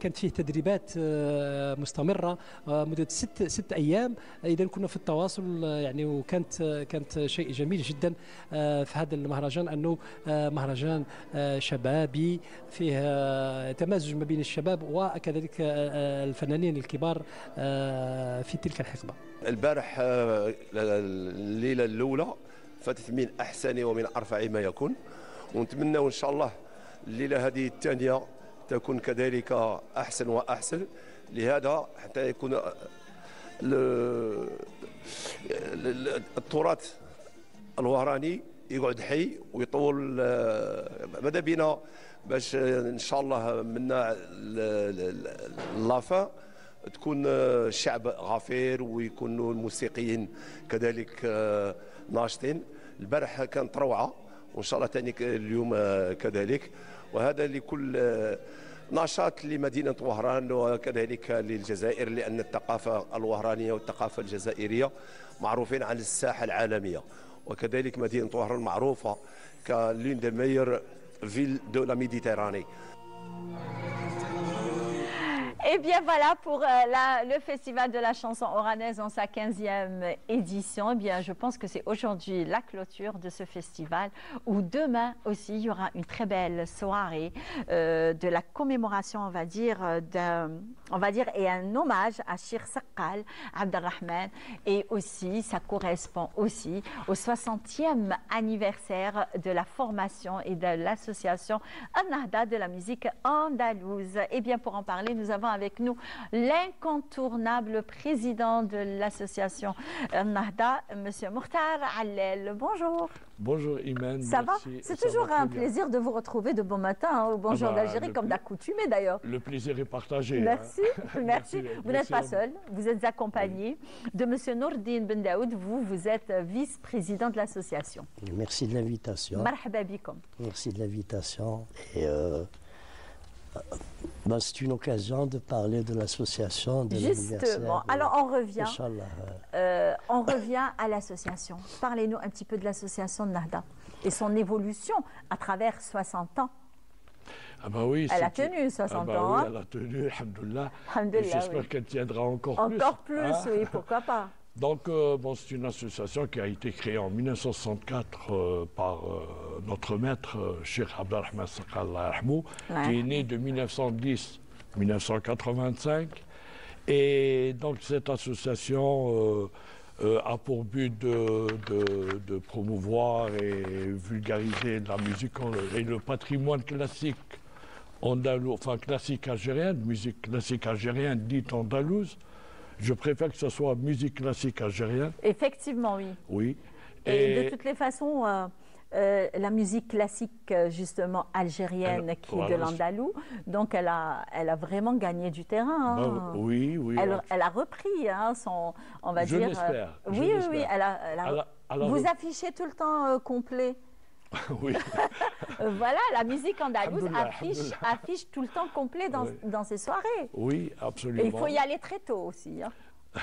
كانت فيه تدريبات مستمرة مدة 6 أيام، إذا كنا في التواصل يعني، وكانت شيء جميل جدا في هذا المهرجان، أنه مهرجان شبابي فيه تمازج ما بين الشباب وكذلك الفنانين الكبار في تلك الحقبة. البارح الليلة الأولى فاتت من أحسن ومن أرفع ما يكون، ونتمنى إن شاء الله الليلة هذه الثانية تكون كذلك أحسن وأحسن، لهذا حتى يكون التراث الوهراني يقعد حي ويطول ماذا بينا باش ان شاء الله منا لافا تكون الشعب غفير ويكونوا الموسيقيين كذلك ناشطين. البارح كانت روعه وان شاء الله ثاني اليوم كذلك، وهذا لكل نشاط لمدينه وهران وكذلك للجزائر، لان الثقافه الوهرانيه والثقافه الجزائريه معروفين على الساحه العالميه، وكذلك مدينة وهران معروفة كl'une des meilleures villes de la Méditerranée. Et bien voilà pour le Festival de la chanson oranaise en sa 15e édition. Eh bien, je pense que c'est aujourd'hui la clôture de ce festival où demain aussi il y aura une très belle soirée de la commémoration, on va dire, et un hommage à Cheikh Saqqal Abdelrahman. Et aussi, ça correspond aussi au 60e anniversaire de la formation et de l'association Al-Nahda de la musique andalouse. Et bien, pour en parler, nous avons avec nous l'incontournable président de l'association Al-Nahda, M. Mokhtar Allel. Bonjour. Bonjour Imen. Ça va? C'est toujours un plaisir de vous retrouver de bon matin hein, au Bonjour d'Algérie, comme d'accoutumé d'ailleurs. Le plaisir est partagé. Merci, hein. merci. Vous n'êtes pas seul, vous êtes accompagné de M. Nourdine Ben Daoud. Vous êtes vice-président de l'association. Merci de l'invitation. Marhaba bikom. Merci de l'invitation. Et c'est une occasion de parler de l'association de l'anniversaire. Justement. Alors on revient à l'association. Parlez-nous un petit peu de l'association de Nahda et son évolution à travers 60 ans. Ah bah oui, elle a tenu 60 ans. Oui, hein. elle a tenu, alhamdoulilah. J'espère qu'elle tiendra encore plus. Encore plus, hein. Oui, pourquoi pas. Donc, c'est une association qui a été créée en 1964 par notre maître, Cheikh Abdelrahman Saqqal, qui est né de 1910-1985. Et donc, cette association a pour but de promouvoir et vulgariser la musique et le patrimoine classique andalou, enfin classique algérienne, musique classique algérienne dite andalouse. Je préfère que ce soit musique classique algérienne. Effectivement, oui. Oui. Et de toutes les façons, la musique classique, justement, algérienne, qui est de l'andalou, donc elle a vraiment gagné du terrain. Hein. Oui. Elle a repris son, on va dire... Je l'espère. Oui. Vous affichez tout le temps complet. Oui. Voilà, la musique andalouse affiche tout le temps complet dans ses soirées. Oui, absolument. Et il faut y aller très tôt aussi, hein,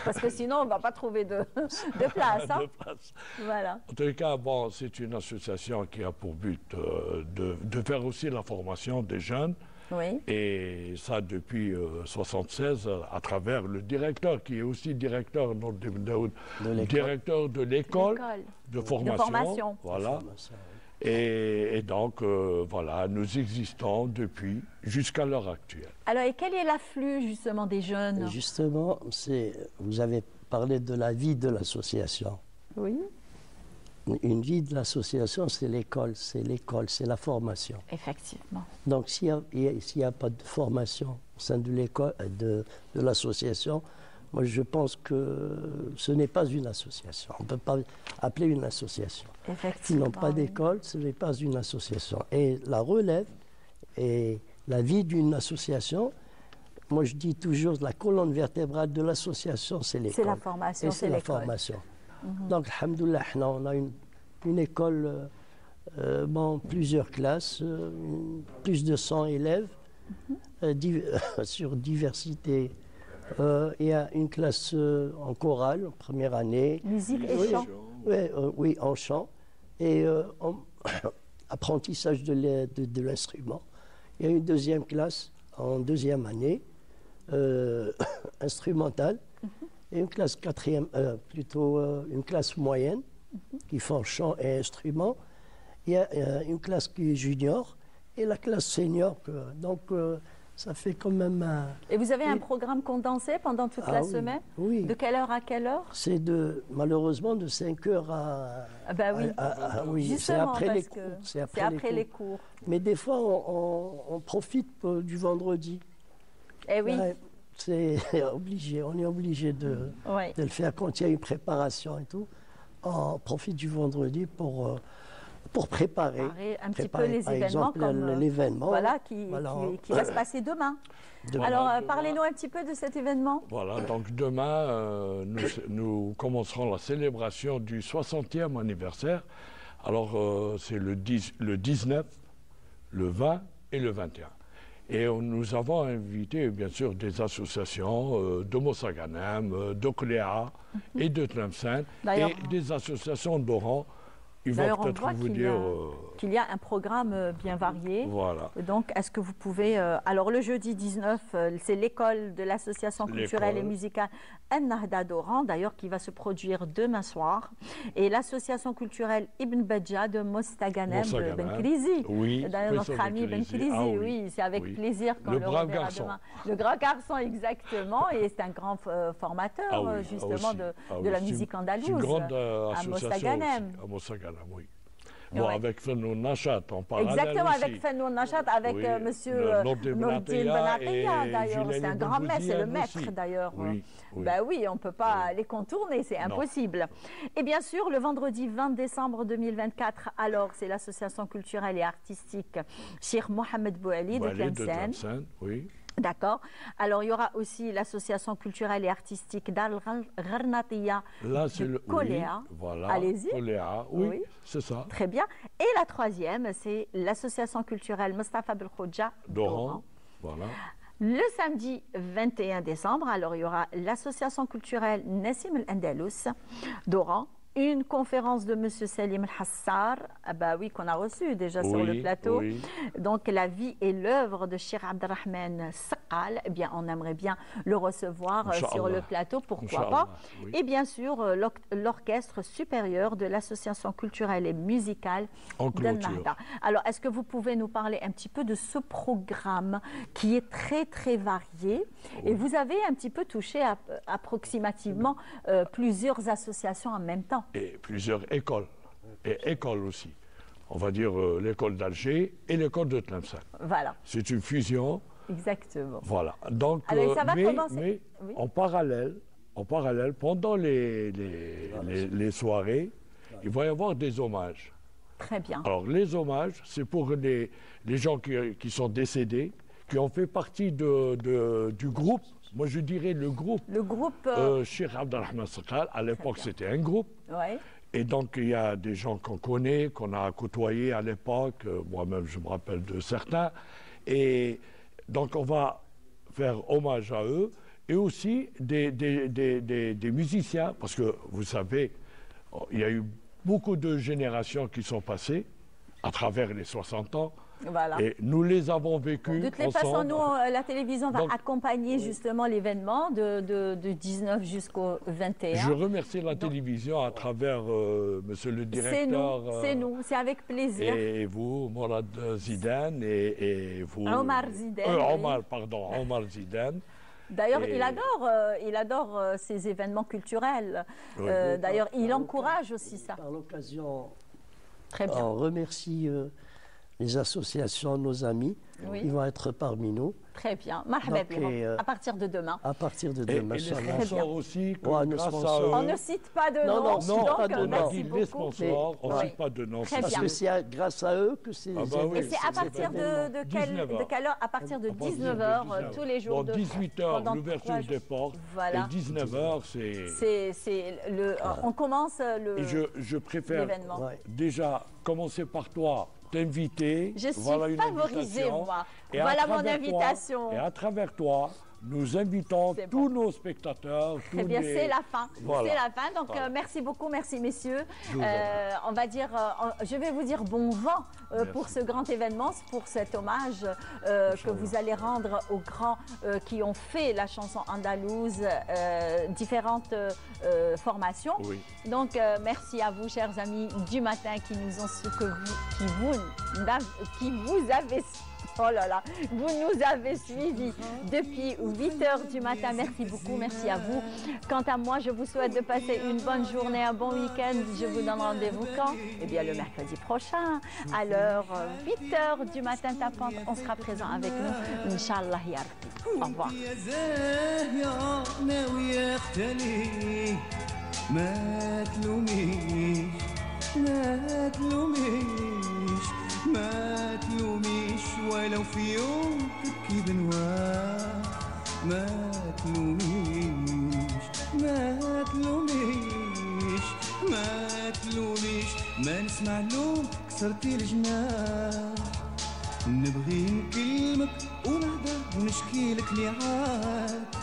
parce que sinon on ne va pas trouver de place. Hein. Voilà. En tout cas, c'est une association qui a pour but de faire aussi la formation des jeunes. Oui. Et ça depuis 1976 à travers le directeur qui est aussi directeur directeur de l'école de formation. Voilà. Et donc, voilà, nous existons depuis jusqu'à l'heure actuelle. Alors, et quel est l'afflux, justement, des jeunes? Justement, vous avez parlé de la vie de l'association. Oui. Une vie de l'association, c'est l'école, c'est la formation. Effectivement. Donc, s'il n'y a pas de formation au sein de l'école, de l'association, moi, je pense que ce n'est pas une association. On ne peut pas appeler une association. S'ils n'ont pas d'école, ce n'est pas une association. Et la relève et la vie d'une association, moi, je dis toujours, la colonne vertébrale de l'association, c'est l'école. C'est la formation, c'est la formation. Donc, alhamdoulilah, on a une école, plusieurs classes, plus de 100 élèves, sur diversité. Il y a une classe en chorale, en première année. Musique et chant. Oui, en chant. Et apprentissage de l'instrument. Il y a une deuxième classe en deuxième année, instrumentale. Et une classe quatrième, une classe moyenne, qui font chant et instrument. Il y a une classe qui est junior et la classe senior. Donc, ça fait quand même... Et vous avez un programme condensé pendant toute la semaine? Oui. De quelle heure à quelle heure? C'est malheureusement de 5 heures à... oui. C'est après les cours. C'est après les cours. Mais des fois, on profite du vendredi. Eh oui. C'est obligé, on est obligé de le faire quand il y a une préparation et tout. On profite du vendredi pour préparer un petit peu les événements, comme l'événement qui va se passer demain. Alors, parlez-nous un petit peu de cet événement. Voilà, donc demain, nous commencerons la célébration du 60e anniversaire. Alors, c'est le 19, le 20 et le 21. Et nous avons invité, bien sûr, des associations de Mossaganem, d'Ocléa et de Tlemcen, et des associations d'Oran il va D'ailleurs, on peut-être voit vous qu'il dire... y a un programme bien varié. Voilà. Donc, est-ce que vous pouvez... alors, le jeudi 19, c'est l'école de l'association culturelle et musicale Ennahda d'Oran, d'ailleurs, qui va se produire demain soir. Et l'association culturelle Ibn Badja de Mostaganem de Benkrizi. Oui, d'ailleurs, notre ami Benkrizi, oui, c'est avec plaisir qu'on le reverra demain. Le grand garçon, exactement. Et c'est un grand formateur, justement, de la musique andalouse. C'est une grande à association à Mostaganem, oui. Bon, avec Fennoun Nachat, en parallèle. Exactement, aussi. avec Fennoun Nachat, avec monsieur Nourdine Benatia, d'ailleurs. C'est un grand maître, c'est le maître, d'ailleurs. Oui, Ben oui, on ne peut pas les contourner, c'est impossible. Et bien sûr, le vendredi 20 décembre 2024, alors, c'est l'association culturelle et artistique Cheikh Mohamed Bouali de Tlemcen. Oui. D'accord. Alors, il y aura aussi l'association culturelle et artistique d'Al Gharnatiya de Koléa. Oui, voilà. Allez-y. Koléa, oui, c'est ça. Très bien. Et la troisième, c'est l'association culturelle Mustafa Belkhodja d'Oran. Voilà. Le samedi 21 décembre, alors, il y aura l'association culturelle Nassim El-Andalous d'Oran. Une conférence de M. Salim El-Hassar, bah oui, qu'on a reçu déjà sur le plateau. Oui. Donc, la vie et l'œuvre de Cheikh Abdelrahman Sakal, eh bien, on aimerait bien le recevoir sur le plateau, pourquoi pas. Oui. Et bien sûr, l'orchestre supérieur de l'association culturelle et musicale d'Ennahda. Alors, est-ce que vous pouvez nous parler un petit peu de ce programme qui est très, très varié? Et vous avez un petit peu touché approximativement plusieurs associations en même temps. Et plusieurs écoles, et écoles aussi. On va dire l'école d'Alger et l'école de Tlemcen. Voilà. C'est une fusion. Exactement. Voilà. Donc, alors, ça va commencer. Mais oui. en parallèle, pendant les soirées, il va y avoir des hommages. Très bien. Alors, les hommages, c'est pour les gens qui sont décédés, qui ont fait partie du groupe. Moi, je dirais le groupe. Le groupe. Cheikh Abdelrahman Sakal, à l'époque, c'était un groupe. Ouais. Et donc, il y a des gens qu'on connaît, qu'on a côtoyés à l'époque. Moi-même, je me rappelle de certains. Et donc, on va faire hommage à eux. Et aussi des musiciens. Parce que, vous savez, il y a eu beaucoup de générations qui sont passées à travers les 60 ans. Voilà. Et nous les avons vécus. De toutes les façons, nous, la télévision va accompagner justement l'événement de 19 jusqu'au 21. Je remercie la télévision à travers monsieur le directeur. C'est nous, c'est avec plaisir. Et vous, Mourad Zidane, et vous. Omar Zidane. Omar Zidane. D'ailleurs, il adore ces événements culturels. Oui. D'ailleurs, il encourage aussi ça. Par l'occasion, très bien. On remercie les associations, nos amis, qui vont être parmi nous. Très bien. À partir de demain. À partir de demain. Et les sponsors aussi, grâce à eux. On ne cite pas de nom. Non, on a dit les sponsors, on ne cite pas de nom. Parce que c'est grâce à eux que c'est... Et c'est à partir de quelle heure? À partir de 19h, tous les jours. 18h, l'ouverture des portes. Voilà. Et 19h, on commence le... Et je préfère déjà commencer par toi. T'inviter. Je suis favorisée, moi. Voilà mon invitation. Et à travers toi, nous invitons tous nos spectateurs. Très bien, c'est la fin. Voilà. C'est la fin. Donc, merci beaucoup, merci messieurs. On va dire, je vais vous dire bon vent pour ce grand événement, pour cet hommage que vous allez rendre aux grands qui ont fait la chanson andalouse, différentes formations. Oui. Donc, merci à vous, chers amis du matin, qui nous ont qui vous avez... Oh là là, vous nous avez suivis depuis 8h du matin. Merci beaucoup, merci à vous. Quant à moi, je vous souhaite de passer une bonne journée, un bon week-end. Je vous donne rendez-vous quand? Eh bien, le mercredi prochain, à l'heure 8h du matin tapante. On sera présent avec nous, Inch'Allah ya Rabbi. Au revoir. ما تلوميش ولو في يوم تبكي بنواه ما تلوميش ما تلوميش ما تلوميش ما نسمع لوم كسرتي الجناح نبغي نكلمك ونهدر ونشكي لك اللي عاد